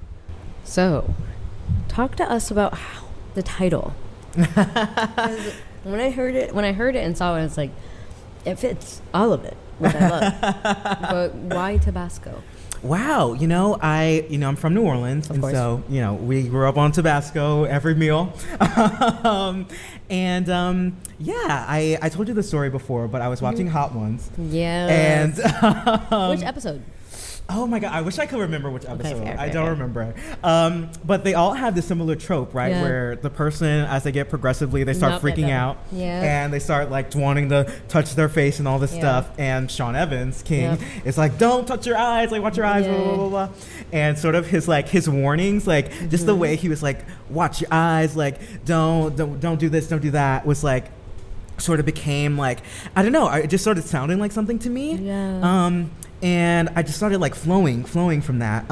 So, talk to us about the title. 'Cause when I heard it and saw it, it's like, it fits all of it, which I love. But why Tabasco? Wow, I'm from New Orleans, Of and course. so we grew up on Tabasco every meal. I told you the story before, but I was watching Hot Ones, Yeah. and Which episode? oh my god, I wish I could remember which episode. fair, I fair, don't fair. remember. But they all have this similar trope, right? Yeah. Where the person, as they get progressively, they start Nope, freaking that- out. Yeah. And they start like wanting to touch their face and all this Yeah. stuff. And Sean Evans, King, Yep. is like, don't touch your eyes, like watch your eyes, Yeah. blah, blah, blah, blah. And sort of his warnings, like just the way he was like, watch your eyes, like don't do this, don't do that, was like sort of became like, I don't know, it just started sounding like something to me. Yeah. And I just started like flowing from that.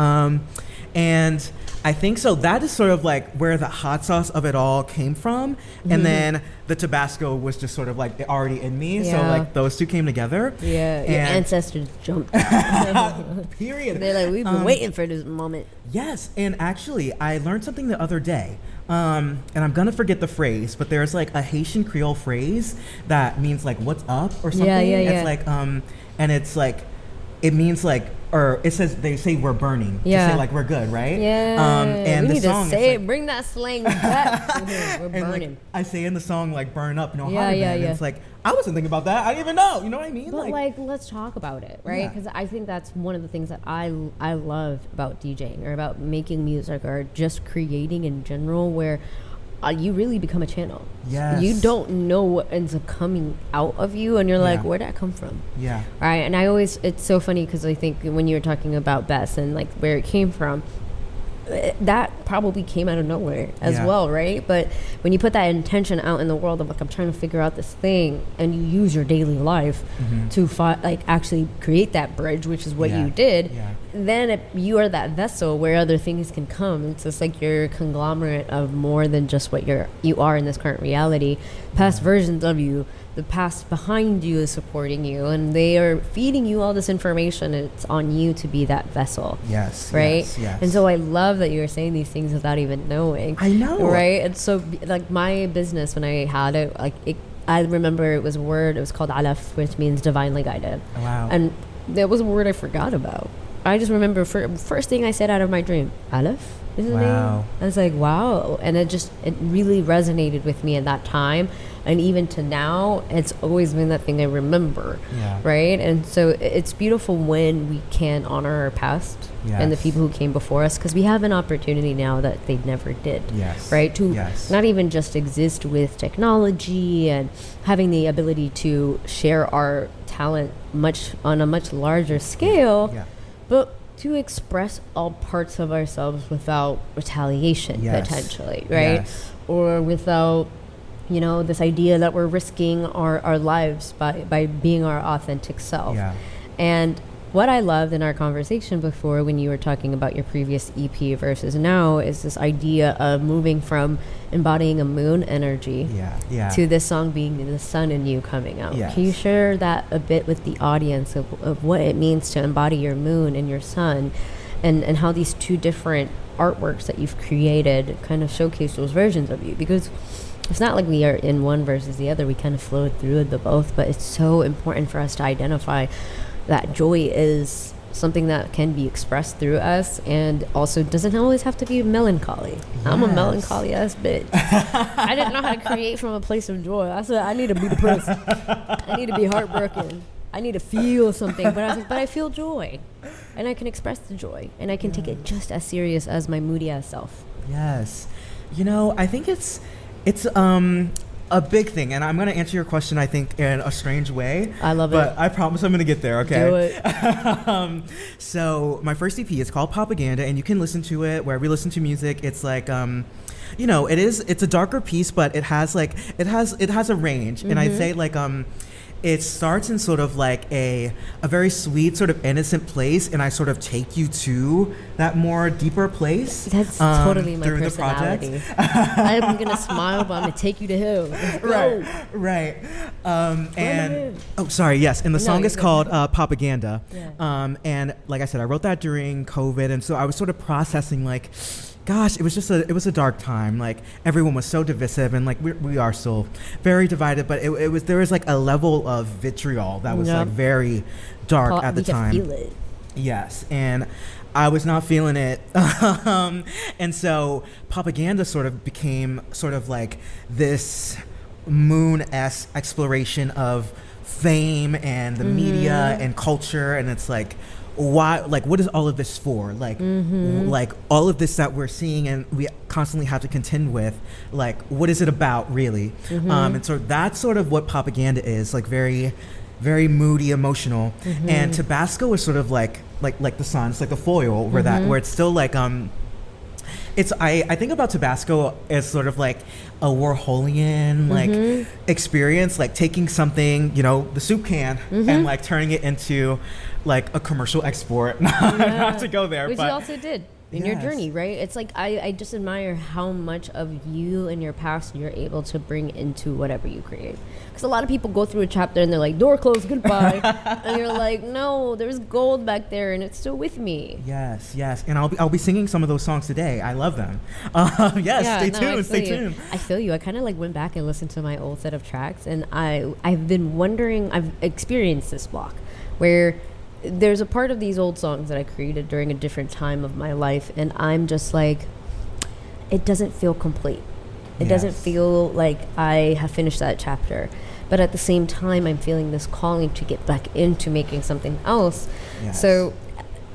And I think so that is sort of like where the hot sauce of it all came from. And then the Tabasco was just sort of like already in me. So Yeah. like those two came together. Yeah. Your And- ancestors jumped. Period. They're like, we've been waiting for this moment. Yes, and actually, I learned something the other day, and I'm gonna forget the phrase, but there's like a Haitian Creole phrase that means like "what's up" or something. Yeah. It's like, and it's like, it means like, or it says they say we're burning. Yeah. To say like we're good, right? Yeah. And we the need song, to it's say like- it. Bring that slang back. We're and like, burning. I say in the song like "burn up, no Yeah, harder." yeah, And yeah. it's like I wasn't thinking about that. I didn't even know. You know what I mean? But like, let's talk about it, right? Yeah. Because I think that's one of the things that I love about DJing or about making music or just creating in general, where you really become a channel. Yes. You don't know what ends up coming out of you, and you're like, Yeah. where did that come from? Yeah. Right? And it's so funny because I think when you were talking about BES and like where it came from, that probably came out of nowhere as Yeah. well, right? But when you put that intention out in the world of like, I'm trying to figure out this thing, and you use your daily life to like actually create that bridge, which is what Yeah. you did, Yeah. then you are that vessel where other things can come. It's just like you're a conglomerate of more than just what you are in this current reality. Past versions of you, the past behind you is supporting you, and they are feeding you all this information, and it's on you to be that vessel. Yes. Right? Yes. And so I love that you're saying these things without even knowing. I know. Right? And so like my business, when I had it, I remember it was a word, it was called alaf, which means divinely guided. Wow. And that was a word I forgot about. I just remember first thing I said out of my dream, alaf is the name. Wow. I was like, wow. And it really resonated with me at that time. And even to now, it's always been that thing I remember. Yeah. Right? And so it's beautiful when we can honor our past and the Yes. people who came before us, because we have an opportunity now that they never did. Yes. Right? To Yes. not even just exist with technology and having the ability to share our talent on a much larger scale, Yeah. but to express all parts of ourselves without retaliation, Yes. potentially, right? Yes. Or without, this idea that we're risking our lives by being our authentic self. Yeah. And what I loved in our conversation before, when you were talking about your previous EP versus now, is this idea of moving from embodying a moon energy Yeah. to this song being the sun in you coming out. Yes. Can you share that a bit with the audience of what it means to embody your moon and your sun, and how these two different artworks that you've created kind of showcase those versions of you? Because it's not like we are in one versus the other. We kind of flowed through the both, but it's so important for us to identify that joy is something that can be expressed through us, and also doesn't always have to be melancholy. I'm a Yes. melancholy ass bitch. I didn't know how to create from a place of joy. I said I need to be depressed. I need to be heartbroken. I need to feel something. But I was like, but I feel joy, and I can express the joy, and I can take it just as serious as my moody ass self. Yes. I think it's a big thing, and I'm going to answer your question, I think, in a strange way. I love but it. I promise I'm going to get there, okay? Do it. So my first EP is called Propaganda, and you can listen to it wherever you listen to music. It's like, it's a darker piece, but it has a range. And I'd say like, it starts in sort of like a very sweet, sort of innocent place, and I sort of take you to that more deeper place. That's totally my through personality. The project. I'm gonna smile, but I'm gonna take you to hell. Let's go. Right. And sorry, yes. And the song is called Propaganda. Yeah. And like I said, I wrote that during COVID, and so I was sort of processing like, gosh, it was a dark time. Like everyone was so divisive, and like we are still very divided. But there was like a level of vitriol that was like very dark at the time. We could feel it. Yes, and I was not feeling it. And so Propaganda sort of became sort of like this moon-esque exploration of fame and the media and culture, and it's like, why, like, what is all of this for? Like, like all of this that we're seeing and we constantly have to contend with, like, what is it about really? And so that's sort of what Propaganda is, like very, very moody, emotional. And Tabasco is sort of like the sun, it's like the foil over that, where it's still like, it's I think about Tabasco as sort of like a Warholian like experience, like taking something, you know, the soup can, and like turning it into like a commercial export. Not to go there, which but you also did in your journey, right? It's like I just admire how much of you and your past you're able to bring into whatever you create. Because a lot of people go through a chapter and they're like, door closed, goodbye. And you're like, no, there's gold back there and it's still with me. Yes, and I'll be singing some of those songs today. I love them. Stay tuned. I feel you. I kind of like went back and listened to my old set of tracks, and I've been wondering, I've experienced this block where there's a part of these old songs that I created during a different time of my life, and I'm just like, it doesn't feel complete. It doesn't feel like I have finished that chapter. But at the same time, I'm feeling this calling to get back into making something else. Yes. So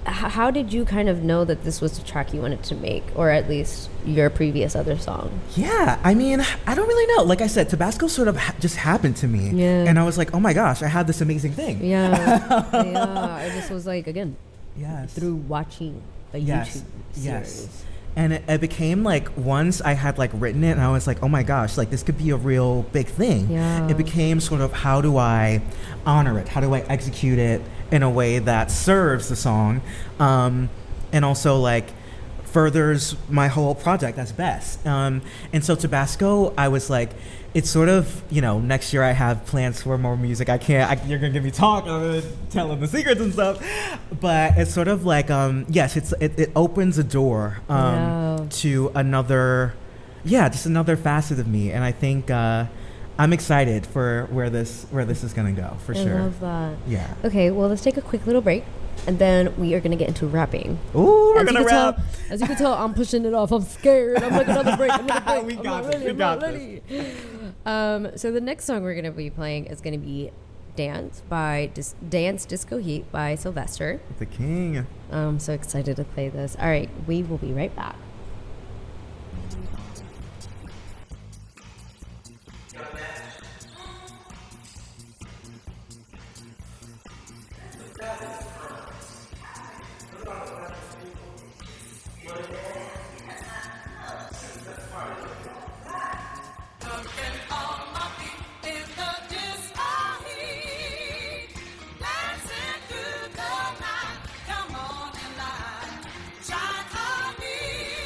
how did you kind of know that this was the track you wanted to make, or at least your previous other song? Yeah, I mean, I don't really know. Like I said, Tabasco sort of just happened to me. Yeah. And I was like, oh my gosh, I had this amazing thing. Yeah. I just was like, again, through watching a YouTube series. And it became like, once I had like written it and I was like, oh my gosh, like this could be a real big thing. Yeah. It became sort of, how do I honor it? How do I execute it in a way that serves the song? And also like furthers my whole project as BES. And so Tabasco, I was like, it's sort of, you know, next year I have plans for more music. You're gonna give me talk, I'm gonna tell them the secrets and stuff. But it's sort of like, yes, it opens a door to another, just another facet of me. And I think I'm excited for where this is gonna go, for sure. I love that. Yeah. Okay, well, let's take a quick little break, and then we are gonna get into rapping. Ooh, we're gonna rap. As you can tell, I'm pushing it off. I'm scared. I'm like, another break. We got this. So the next song we're gonna be playing is gonna be Dance Disco Heat by Sylvester. The king. I'm so excited to play this. All right, we will be right back. Dancing through the night, come on and light, shine on me.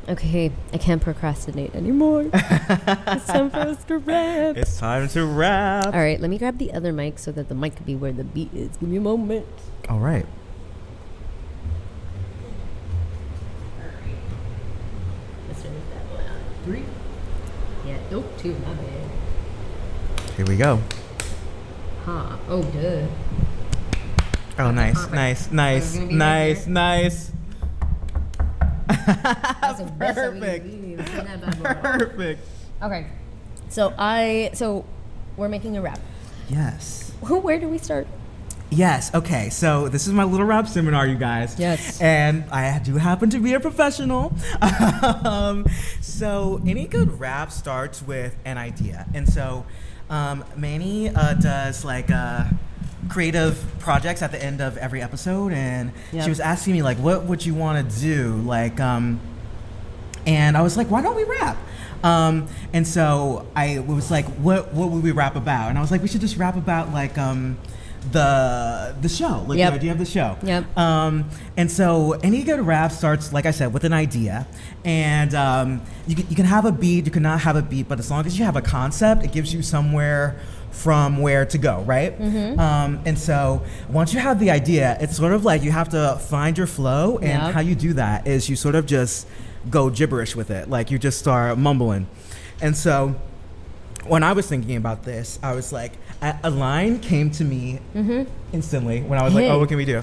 Okay, I can't procrastinate anymore. It's time for us to wrap. It's time to wrap. All right, let me grab the other mic so that the mic can be where the beat is. Give me a moment. All right. Let's turn that one on. 3. Yeah, nope, 2, my bad. Here we go. Huh. Oh, duh. Oh, nice, Perfect. nice, So nice, it's gonna be nice, right nice. That's the best that we Perfect. didn't even turn that bad boy on. Perfect. Okay. So we're making a rap. Yes. Where do we start? Yes. Okay. So this is my little rap seminar, you guys. Yes. And I do happen to be a professional. So any good rap starts with an idea, and so Manny does like creative projects at the end of every episode, and Yep. she was asking me like, what would you want to do, like, and I was like, why don't we rap? And so I was like, what would we rap about? And I was like, we should just rap about like the show, like Yep. the idea of the show. Yep. And so any good rap starts, like I said, with an idea, and you can have a beat, you cannot have a beat, but as long as you have a concept, it gives you somewhere from where to go, right? And so once you have the idea, it's sort of like you have to find your flow, and Yep. how you do that is you sort of just go gibberish with it, like you just start mumbling. And so when I was thinking about this, I was like, a line came to me instantly when I was like, Hey. oh, what can we do?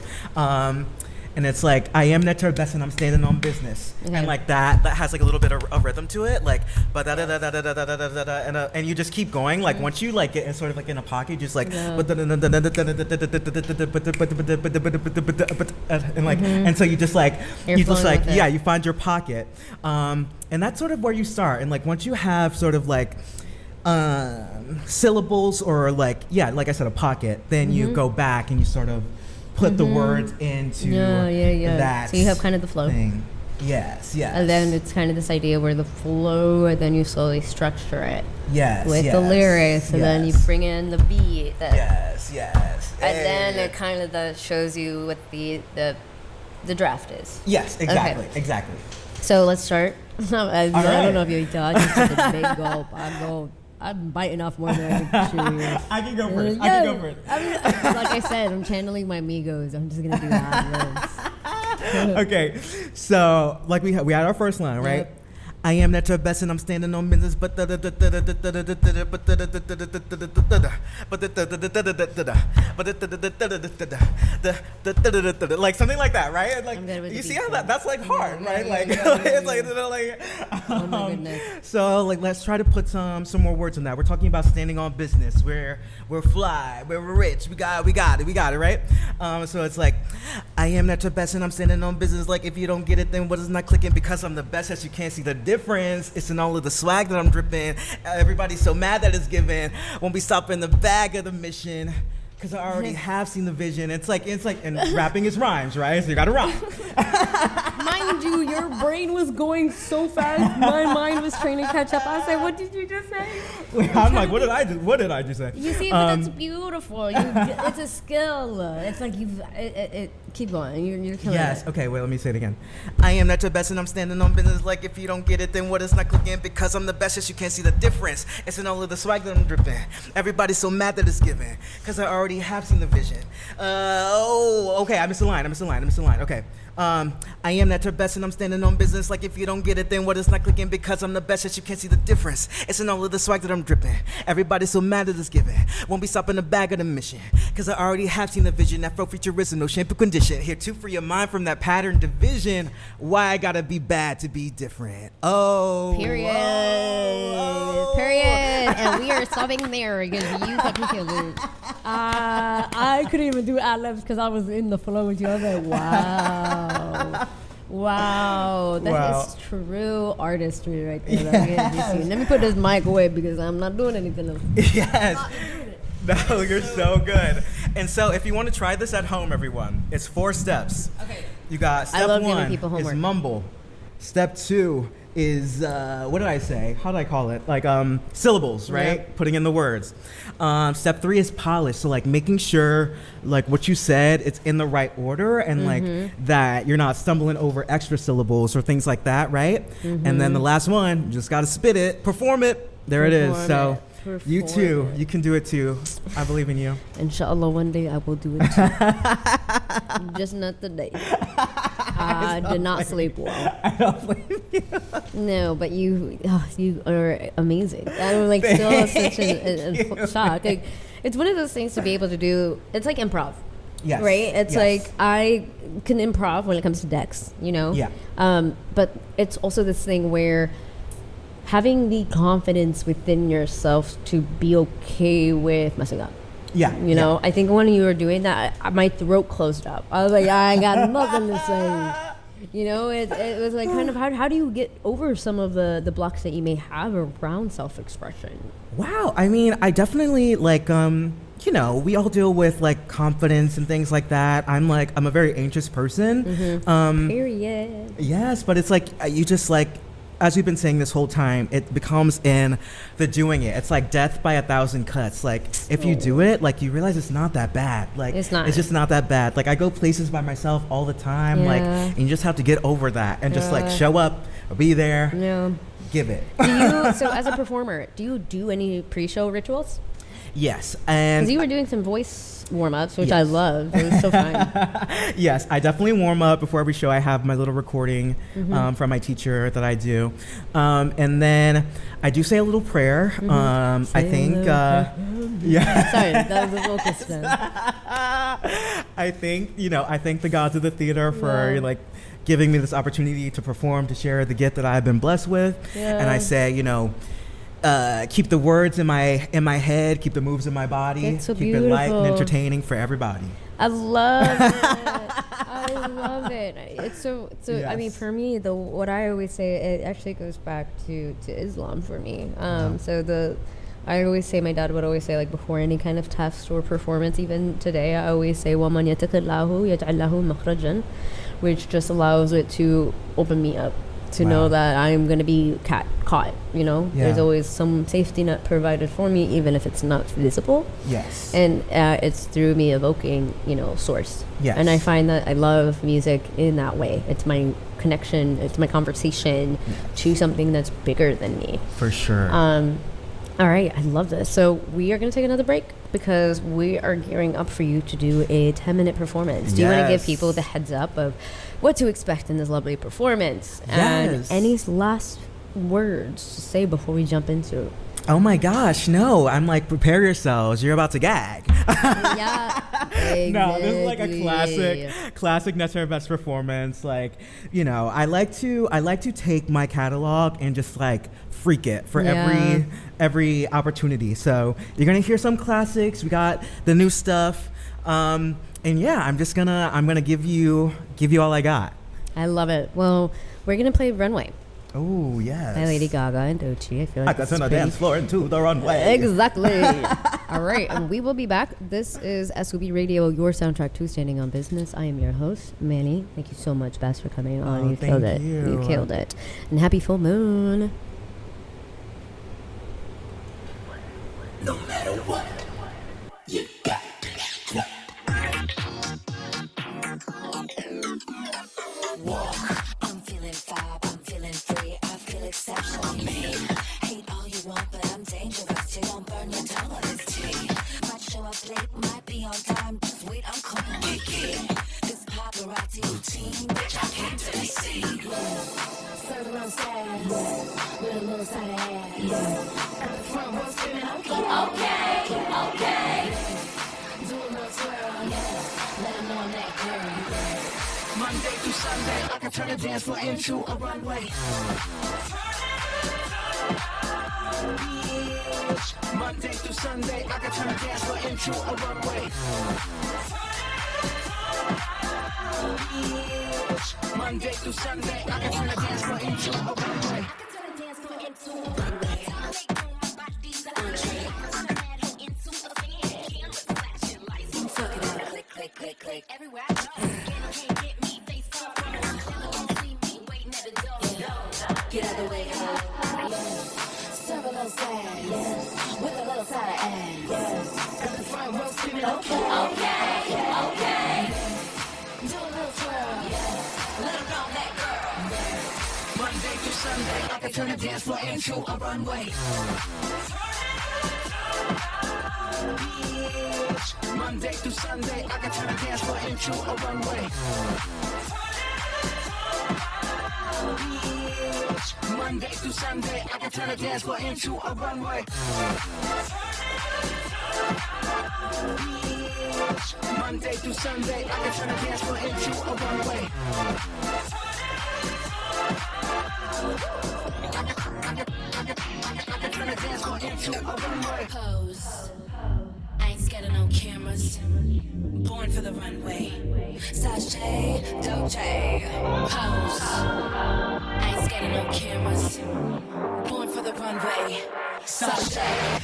And it's like, I am Netter Best and I'm standing on business. Okay. And like that has like a little bit of rhythm to it, like, and you just keep going. Like once you like get in sort of like in a pocket, just like, and like, and so you just like, You're you just flowing like, with it. yeah, you find your pocket. And that's sort of where you start. And like once you have sort of like syllables or like, yeah, like I said, a pocket, then you go back and you sort of put the words into Yeah. that So you have kind of the flow. thing. Yes. And then it's kind of this idea where the flow, and then you slowly structure it yes, with yes, the lyrics, and then you yes. bring in the beat. Yes. And then it kind of shows you what the draft is. Yes, exactly. So let's start. I right. don't know if you thought I just took a big gulp. I'm biting off more than I can chew. I can go first. Like I said, I'm channeling my Migos. I'm just gonna do that. Okay, so like we had our first line, right? Yep. I am Netter Best and I'm standing on business, but like something like that, right? Like I'm good with the you see beat how too. that's like hard, right? Like yeah. it's like like. Oh my goodness. So like let's try to put some more words in that. We're talking about standing on business. We're fly. We're rich. We got it, right? So it's like I am Netter Best and I'm standing on business. Like if you don't get it, then what is not clicking? Because I'm the best, as you can't see the difference. It's in all of the swag that I'm dripping. Everybody's so mad that it's given. Won't be stopping the bag of the mission. Because I already have seen the vision. It's like, and rapping is rhymes, right? So you gotta rhyme. Mind you, your brain was going so fast. My mind was trying to catch up. I said, "What did you just say?" I'm like, what did I do? What did I just say? You see, but that's beautiful. It's a skill. It's like keep going. You're killing Yes. it. Okay. Wait. Let me say it again. I am not your best, and I'm standing on business. Like if you don't get it, then what is not clicking? Because I'm the best, as you can't see the difference. It's in all of the swag that I'm dripping. Everybody's so mad that it's given. Because I already have seen the vision. okay, I missed the line. Okay. I am that best and I'm standing on business. Like if you don't get it, then what is not clicking? Because I'm the best that you can't see the difference. It's in all of the swag that I'm dripping. Everybody's so mad at this giving. Won't be stopping the bag of the mission. Cause I already have seen the vision. Afro-futurism, no shampoo condition. Here to free your mind from that pattern division. Why I gotta be bad to be different. Oh. Period. Oh. Period. And we are stopping there because you fucking killed it. I couldn't even do ad-libs because I was in the flow with you. I was like, wow. Wow. That is true artistry right there. Yes. Let me put this mic away because I'm not doing anything else. Yes. No, you're so good. And so if you want to try this at home, everyone, it's 4 steps. Okay. You got step 1 is mumble. Step 2 is, what did I say? How did I call it? Like syllables, right? Yep. Putting in the words. Step 3 is polish. So like making sure like what you said, it's in the right order and like that you're not stumbling over extra syllables or things like that, right? And then the last one, you just got to spit it, perform it. There it is. So you too, you can do it too. I believe in you. Inshallah, one day I will do it too. Just not today. I did not sleep well. I don't believe you. No, but you are amazing. I'm like still such in shock. Like, it's one of those things to be able to do. It's like improv, Yes. right? It's Yes. like I can improv when it comes to decks, you know. Yeah. But it's also this thing where having the confidence within yourself to be okay with messing up. Yeah. You know, I think when you were doing that, my throat closed up. I was like, I ain't got nothing to say. You know, it was like kind of how do you get over some of the blocks that you may have around self-expression? Wow. I mean, I definitely like, you know, we all deal with like confidence and things like that. I'm a very anxious person. Period. Yes, but it's like, you just like, as we've been saying this whole time, it becomes in the doing it. It's like death by 1,000 cuts. Like if you do it, like you realize it's not that bad. Like It's not. It's just not that bad. Like I go places by myself all the time. Like, Yeah. and you just have to get over that and just like show up, be there, Yeah. give it. So as a performer, do you do any pre-show rituals? Yes, and Because you were doing some voice warm-ups, which I Yes. loved. It was so fun. yes, I definitely warm up before every show. I have my little recording from my teacher that I do, and then I do say a little prayer. I think, yeah. Sorry, that was a vocal stem. I think I thank the gods of the theater for like giving me this opportunity to perform, to share the gift that I've been blessed with, and I say, keep the words in my head, keep the moves in my body, That's so keep it light and beautiful. entertaining for everybody. I love it. I love it. It's so. I mean, Yes. for me, what I always say, it actually goes back to Islam for me. I always say, my dad would always say, like before any kind of test or performance, even today, I always say, وَمَنْ يَتَقِ اللَّهُ يَجْعَلْ لَهُ مَخْرَجًا, which just allows it to open me up to know that I'm going to be caught, you know? Yeah. There's always some safety net provided for me, even if it's not visible. Yes. And it's through me evoking, source. Yes. And I find that I love music in that way. It's my connection, it's my conversation to something that's bigger than me. For sure. All right, I love this. So we are going to take another break because we are gearing up for you to do a 10-minute performance. Do you want to give Yes. people the heads up of what to expect in this lovely performance? And Yes. any last words to say before we jump into it? Oh my gosh, no. I'm like, prepare yourselves. You're about to gag. Yeah. No, this is like a Exactly. classic Nestor Best performance. Like, I like to take my catalog and just like freak it for Yeah. every opportunity. So you're gonna hear some classics. We got the new stuff. And yeah, I'm gonna give you all I got. I love it. Well, we're going to play Runway Oh yes. by Lady Gaga and Doechii. I feel I like got this is on the pretty dance floor into the runway. Exactly. All right, and we will be back. This is SOBradio, your soundtrack to Standing on Business. I am your host, Manny. Thank you so much, Bess, for coming on. Oh, You killed it. thank you. You killed it. And happy full moon. No matter what, you got to strut. Walk. I'm feeling vibe, I'm feeling free, I feel exceptionally me. Hate all you want, but I'm dangerous. You don't burn your tongue on this tea. Might show up late, might be on time. Just wait, I'm coming, Kiki. little side of ass. Yeah. At the front row screaming, okay, okay. Do a little twirl, yeah. Let 'em know I'm that girl. Monday through Sunday, I can turn a dance floor into a runway. Monday through Sunday, I can turn a dance floor into a runway. Monday through Sunday, I can turn a dance floor into a runway. Fuck it up. Click, click, click, click. Everywhere I go, can't get me face up. See me waiting at the door. Get out the way, ho. Serve a little sad, yeah. With a little side of ass, yeah. At the front row screaming, okay, okay, okay. Do a little twirl, yeah. Let 'em know that girl. Monday through Sunday, I can turn a dance floor into a runway. Monday through Sunday, I can turn a dance floor into a runway. Monday through Sunday, I can turn a dance floor into a runway. Monday through Sunday, I can turn a dance floor into a runway. I can turn a dance floor into a runway. Pose. I ain't scared of no cameras. Born for the runway. Sashay, Doje. Pose. I ain't scared of no cameras. Born for the runway. Sashay.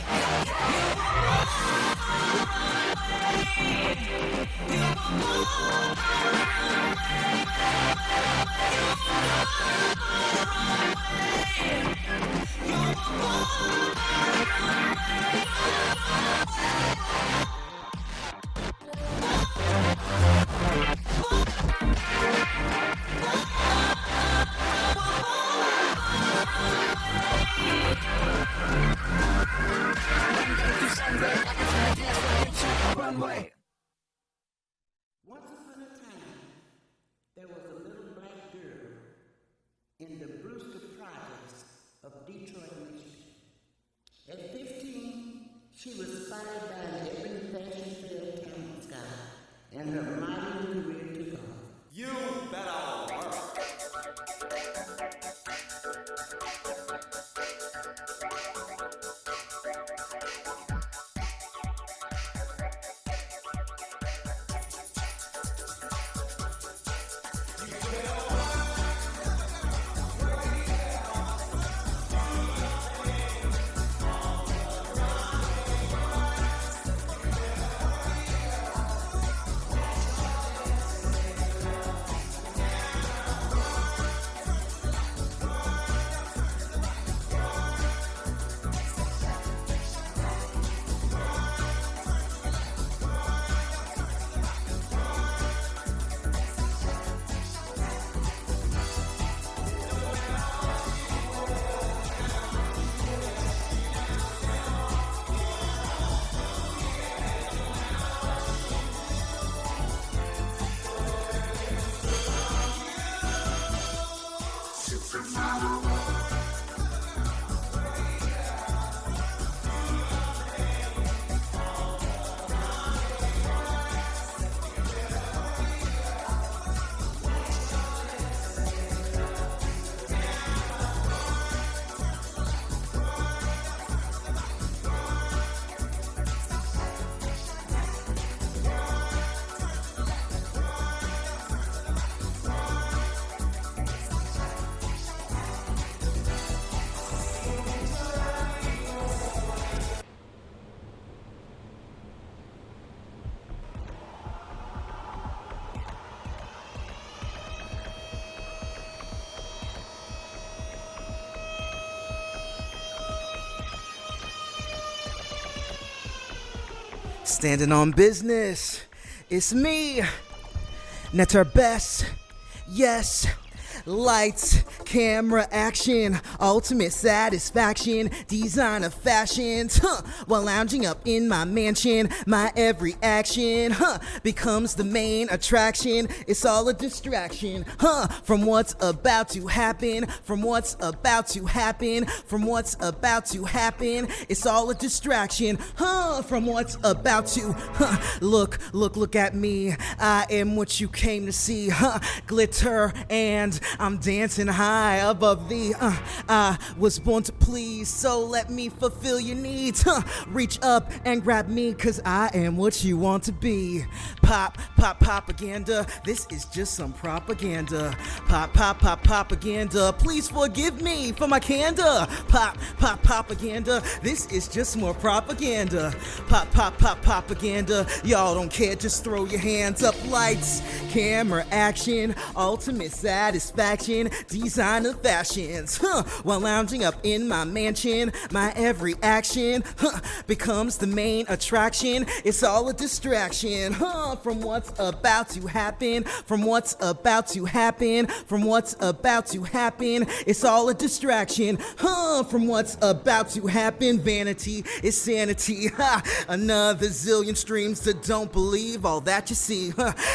Runway. Once upon a time, there was a little black girl in the Brewster Projects of Detroit, Michigan. At 15, she was spotted by an Ebony Fashion Fair camel scout, and her modeling career took off. You better work. Standing on business. It's me, Netter Best. Yes, Lights, camera, action, ultimate satisfaction, designer fashions, while lounging up in my mansion, my every action, becomes the main attraction. It's all a distraction, from what's about to happen, from what's about to happen, from what's about to happen. It's all a distraction, from what's about to, look at me. I am what you came to see, glitter, and I'm dancing high above thee. I was born to please, so let me fulfill your needs. Reach up and grab me, cause I am what you want to be. Pop, propaganda. This is just some propaganda. Pop, propaganda. Please forgive me for my candor. Pop, propaganda. This is just more propaganda. Pop, propaganda. Y'all don't care, just throw your hands up. Lights, camera, action, ultimate satisfaction, designer fashions, while lounging up in my mansion, my every action, becomes the main attraction. It's all a distraction, from what's about to happen, from what's about to happen, from what's about to happen. It's all a distraction, from what's about to happen. Vanity is sanity, another zillion streams that don't believe all that you see.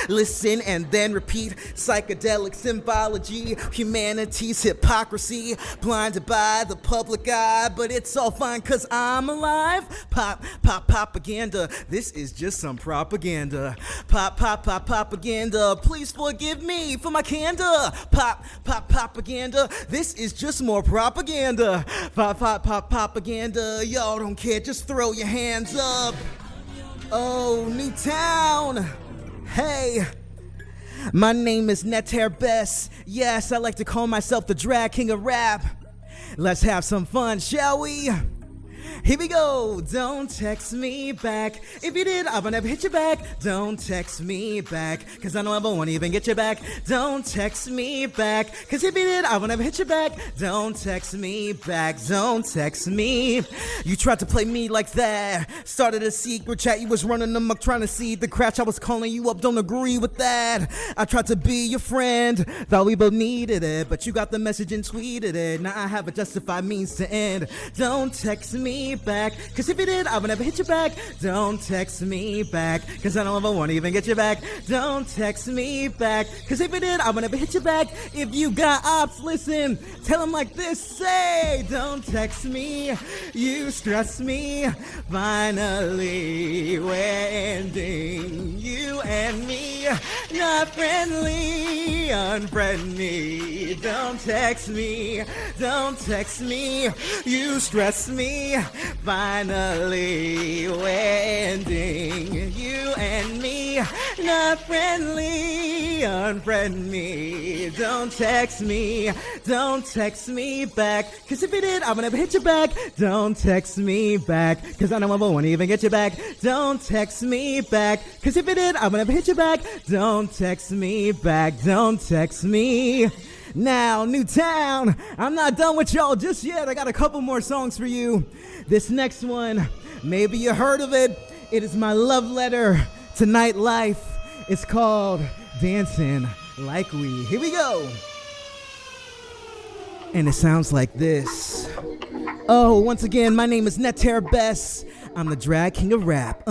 Listen and then repeat. Psychedelic symbology, humanity's hypocrisy, blinded by the public eye, but it's all fine cause I'm alive. Pop, propaganda. This is just some propaganda. Pop, propaganda. Please forgive me for my candor. Pop, propaganda. This is just more propaganda. Pop, propaganda. Y'all don't care, just throw your hands up. Oh, Newtown. Hey. My name is Netter BES. Yes, I like to call myself the drag king of rap. Let's have some fun, shall we? Here we go. Don't text me back. If you did, I would never hit you back. Don't text me back, cause I know I won't even get you back. Don't text me back, cause if you did, I would never hit you back. Don't text me back. Don't text me. You tried to play me like that. Started a secret chat, you was running amok trying to see the crash. I was calling you up, don't agree with that. I tried to be your friend, thought we both needed it, but you got the message and tweeted it. Now I have a justified means to end. Don't text me back, cause if you did, I would never hit you back. Don't text me back, cause I don't ever want to even get you back. Don't text me back, cause if you did, I would never hit you back. If you got ops, listen, tell them like this, say, don't text me, you stress me. Finally, we're ending, you and me, not friendly, unfriend me. Don't text me, you stress me. Finally, we're ending, you and me, not friendly, unfriend me. Don't text me back, cause if you did, I would never hit you back. Don't text me back, cause I know I won't even get you back. Don't text me back, cause if you did, I would never hit you back. Don't text me back, don't text me. Now, Newtown, I'm not done with y'all just yet. I got a couple more songs for you. This next one, maybe you heard of it. It is my love letter to nightlife. It's called Dancing Like We. Here we go. And it sounds like this. Oh, once again, my name is Netter BES. I'm the drag king of rap.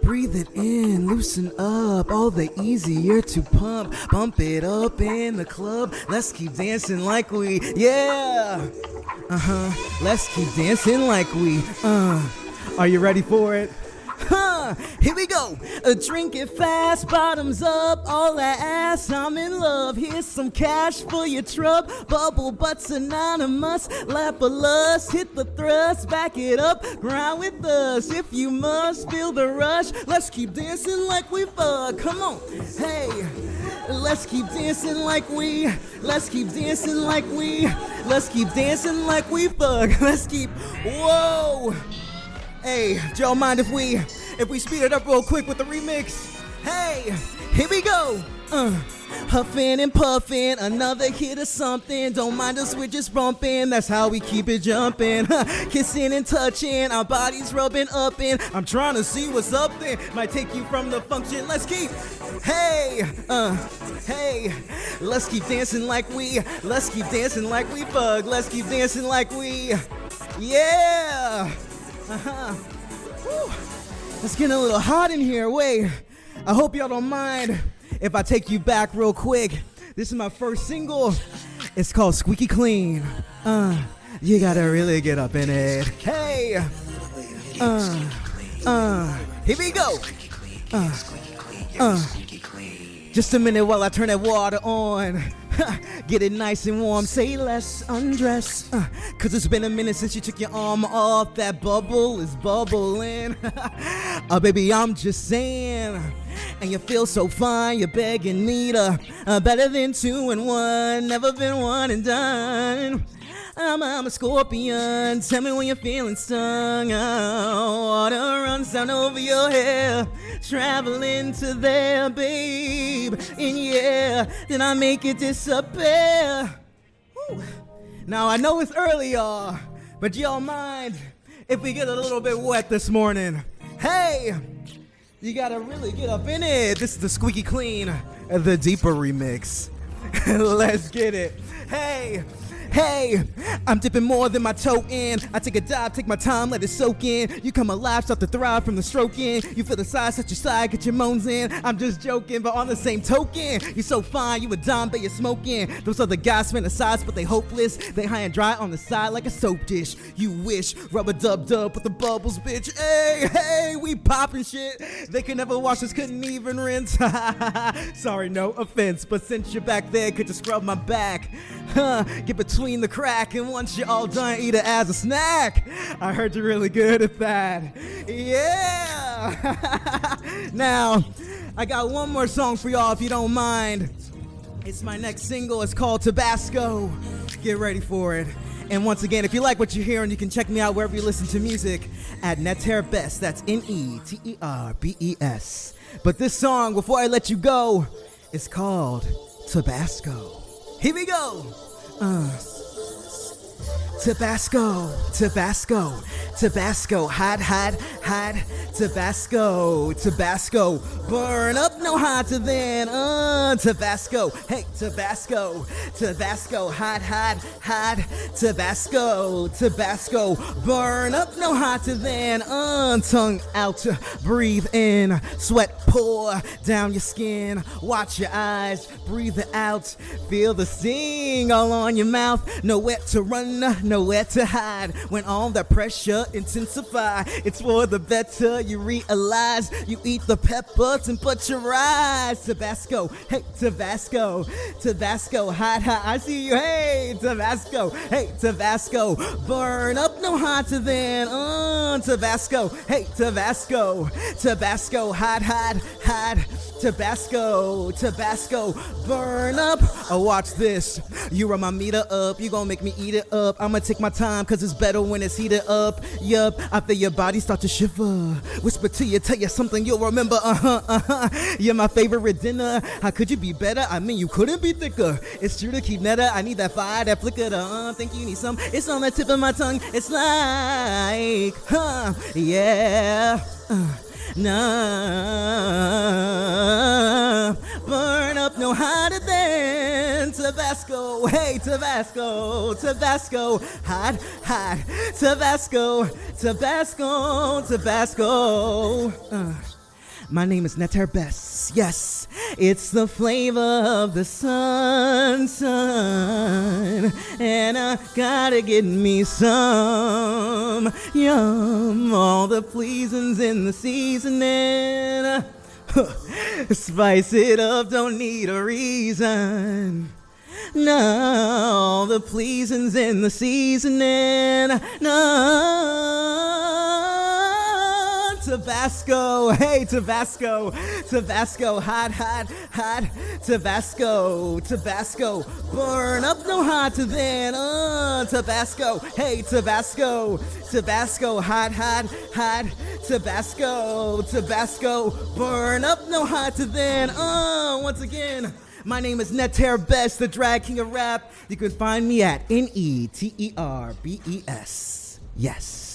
Breathe it in, loosen up, all the easier to pump. Bump it up in the club. Let's keep dancing like we, yeah. Let's keep dancing like we, Are you ready for it? Here we go. Drink it fast, bottoms up, all that ass. I'm in love. Here's some cash for your trub. Bubble butts anonymous. Lap of lust, hit the thrust, back it up, grind with us. If you must feel the rush, let's keep dancing like we fuck. Come on, hey. Let's keep dancing like we. Let's keep dancing like we. Let's keep dancing like we fuck. Let's keep. Whoa. Hey, do y'all mind if we speed it up real quick with the remix? Hey, here we go. Huffing and puffing, another hit or something. Don't mind us, we're just bumping. That's how we keep it jumping. Kissing and touching, our bodies rubbing up in. I'm trying to see what's up there. Might take you from the function. Let's keep. Hey, hey. Let's keep dancing like we. Let's keep dancing like we bug. Let's keep dancing like we. Yeah. Woo. It's getting a little hot in here. Wait. I hope y'all don't mind if I take you back real quick. This is my first single. It's called Squeaky Clean. You gotta really get up in it. Hey. Here we go. Just a minute while I turn that water on. Get it nice and warm, say less, undress. Cause it's been a minute since you took your arm off. That bubble is bubbling. Baby, I'm just saying. And you feel so fine, you're begging me to better than 2 and 1. Never been one and done. I'm a scorpion. Tell me when you're feeling stung. Oh, water runs down over your hair, traveling to there, babe. And yeah, then I make it disappear. Whew. Now I know it's early, y'all, but y'all mind if we get a little bit wet this morning? Hey, you gotta really get up in it. This is the Squeaky Clean, the deeper remix. Let's get it. Hey. Hey, I'm dipping more than my toe in. I take a dive, take my time, let it soak in. You come alive, start to thrive from the stroking. You feel the size, touch your side, get your moans in. I'm just joking, but on the same token, you're so fine, you a dime, but you're smoking. Those other guys fantasize, but they hopeless. They high and dry on the side like a soap dish. You wish, rubber dub with the bubbles, bitch. Hey, hey, we popping shit. They could never wash us, couldn't even rinse. Sorry, no offense, but since you're back there, could you scrub my back? Get between the crack, and once you're all done, eat it as a snack. I heard you're really good at that. Yeah. Now, I got one more song for y'all if you don't mind. It's my next single. It's called Tabasco. Get ready for it. And once again, if you like what you're hearing, you can check me out wherever you listen to music at NeterbES. That's NETERBES. But this song, before I let you go, is called Tabasco. Here we go. Tabasco, Tabasco, Tabasco, hot, hot, hot, Tabasco, Tabasco, burn up no hotter than, Tabasco, hey, Tabasco, Tabasco, hot, hot, hot, Tabasco, Tabasco, burn up no hotter than, tongue out, breathe in, sweat pour down your skin, watch your eyes, breathe it out, feel the sting all on your mouth, nowhere to run, nowhere to hide. When all the pressure intensify, it's for the better. You realize you eat the peppers and put your eyes. Tabasco, hey, Tabasco, Tabasco, hot, hot. I see you, hey, Tabasco, hey, Tabasco, burn up no hotter than, Tabasco, hey, Tabasco, Tabasco, hot, hot, hot, Tabasco, Tabasco, burn up. Oh, watch this. You run my meter up, you gon' make me eat it up. I'ma take my time, cause it's better when it's heated up. Yup, I feel your body start to shiver. Whisper to you, tell you something you'll remember. You're my favorite dinner. How could you be better? I mean, you couldn't be thicker. It's true to keep netter. I need that fire, that flicker. Think you need some. It's on the tip of my tongue. It's like, yeah. Nah, burn up no hotter than Tabasco. Hey, Tabasco, Tabasco, hot, hot, Tabasco, Tabasco, Tabasco. My name is NeterbES. Yes, it's the flavor of the sun, and I gotta get me some. Yum, all the pleasings in the seasoning. Spice it up, don't need a reason. No, the pleasings in the seasoning. No, Tabasco, hey, Tabasco, Tabasco, hot, hot, hot, Tabasco, Tabasco, burn up no hotter than, Tabasco, hey, Tabasco, Tabasco, hot, hot, hot, Tabasco, burn up, no hotter than. Once again, my name is Neter Best, the drag king of rap. You can find me at NETERBES. Yes.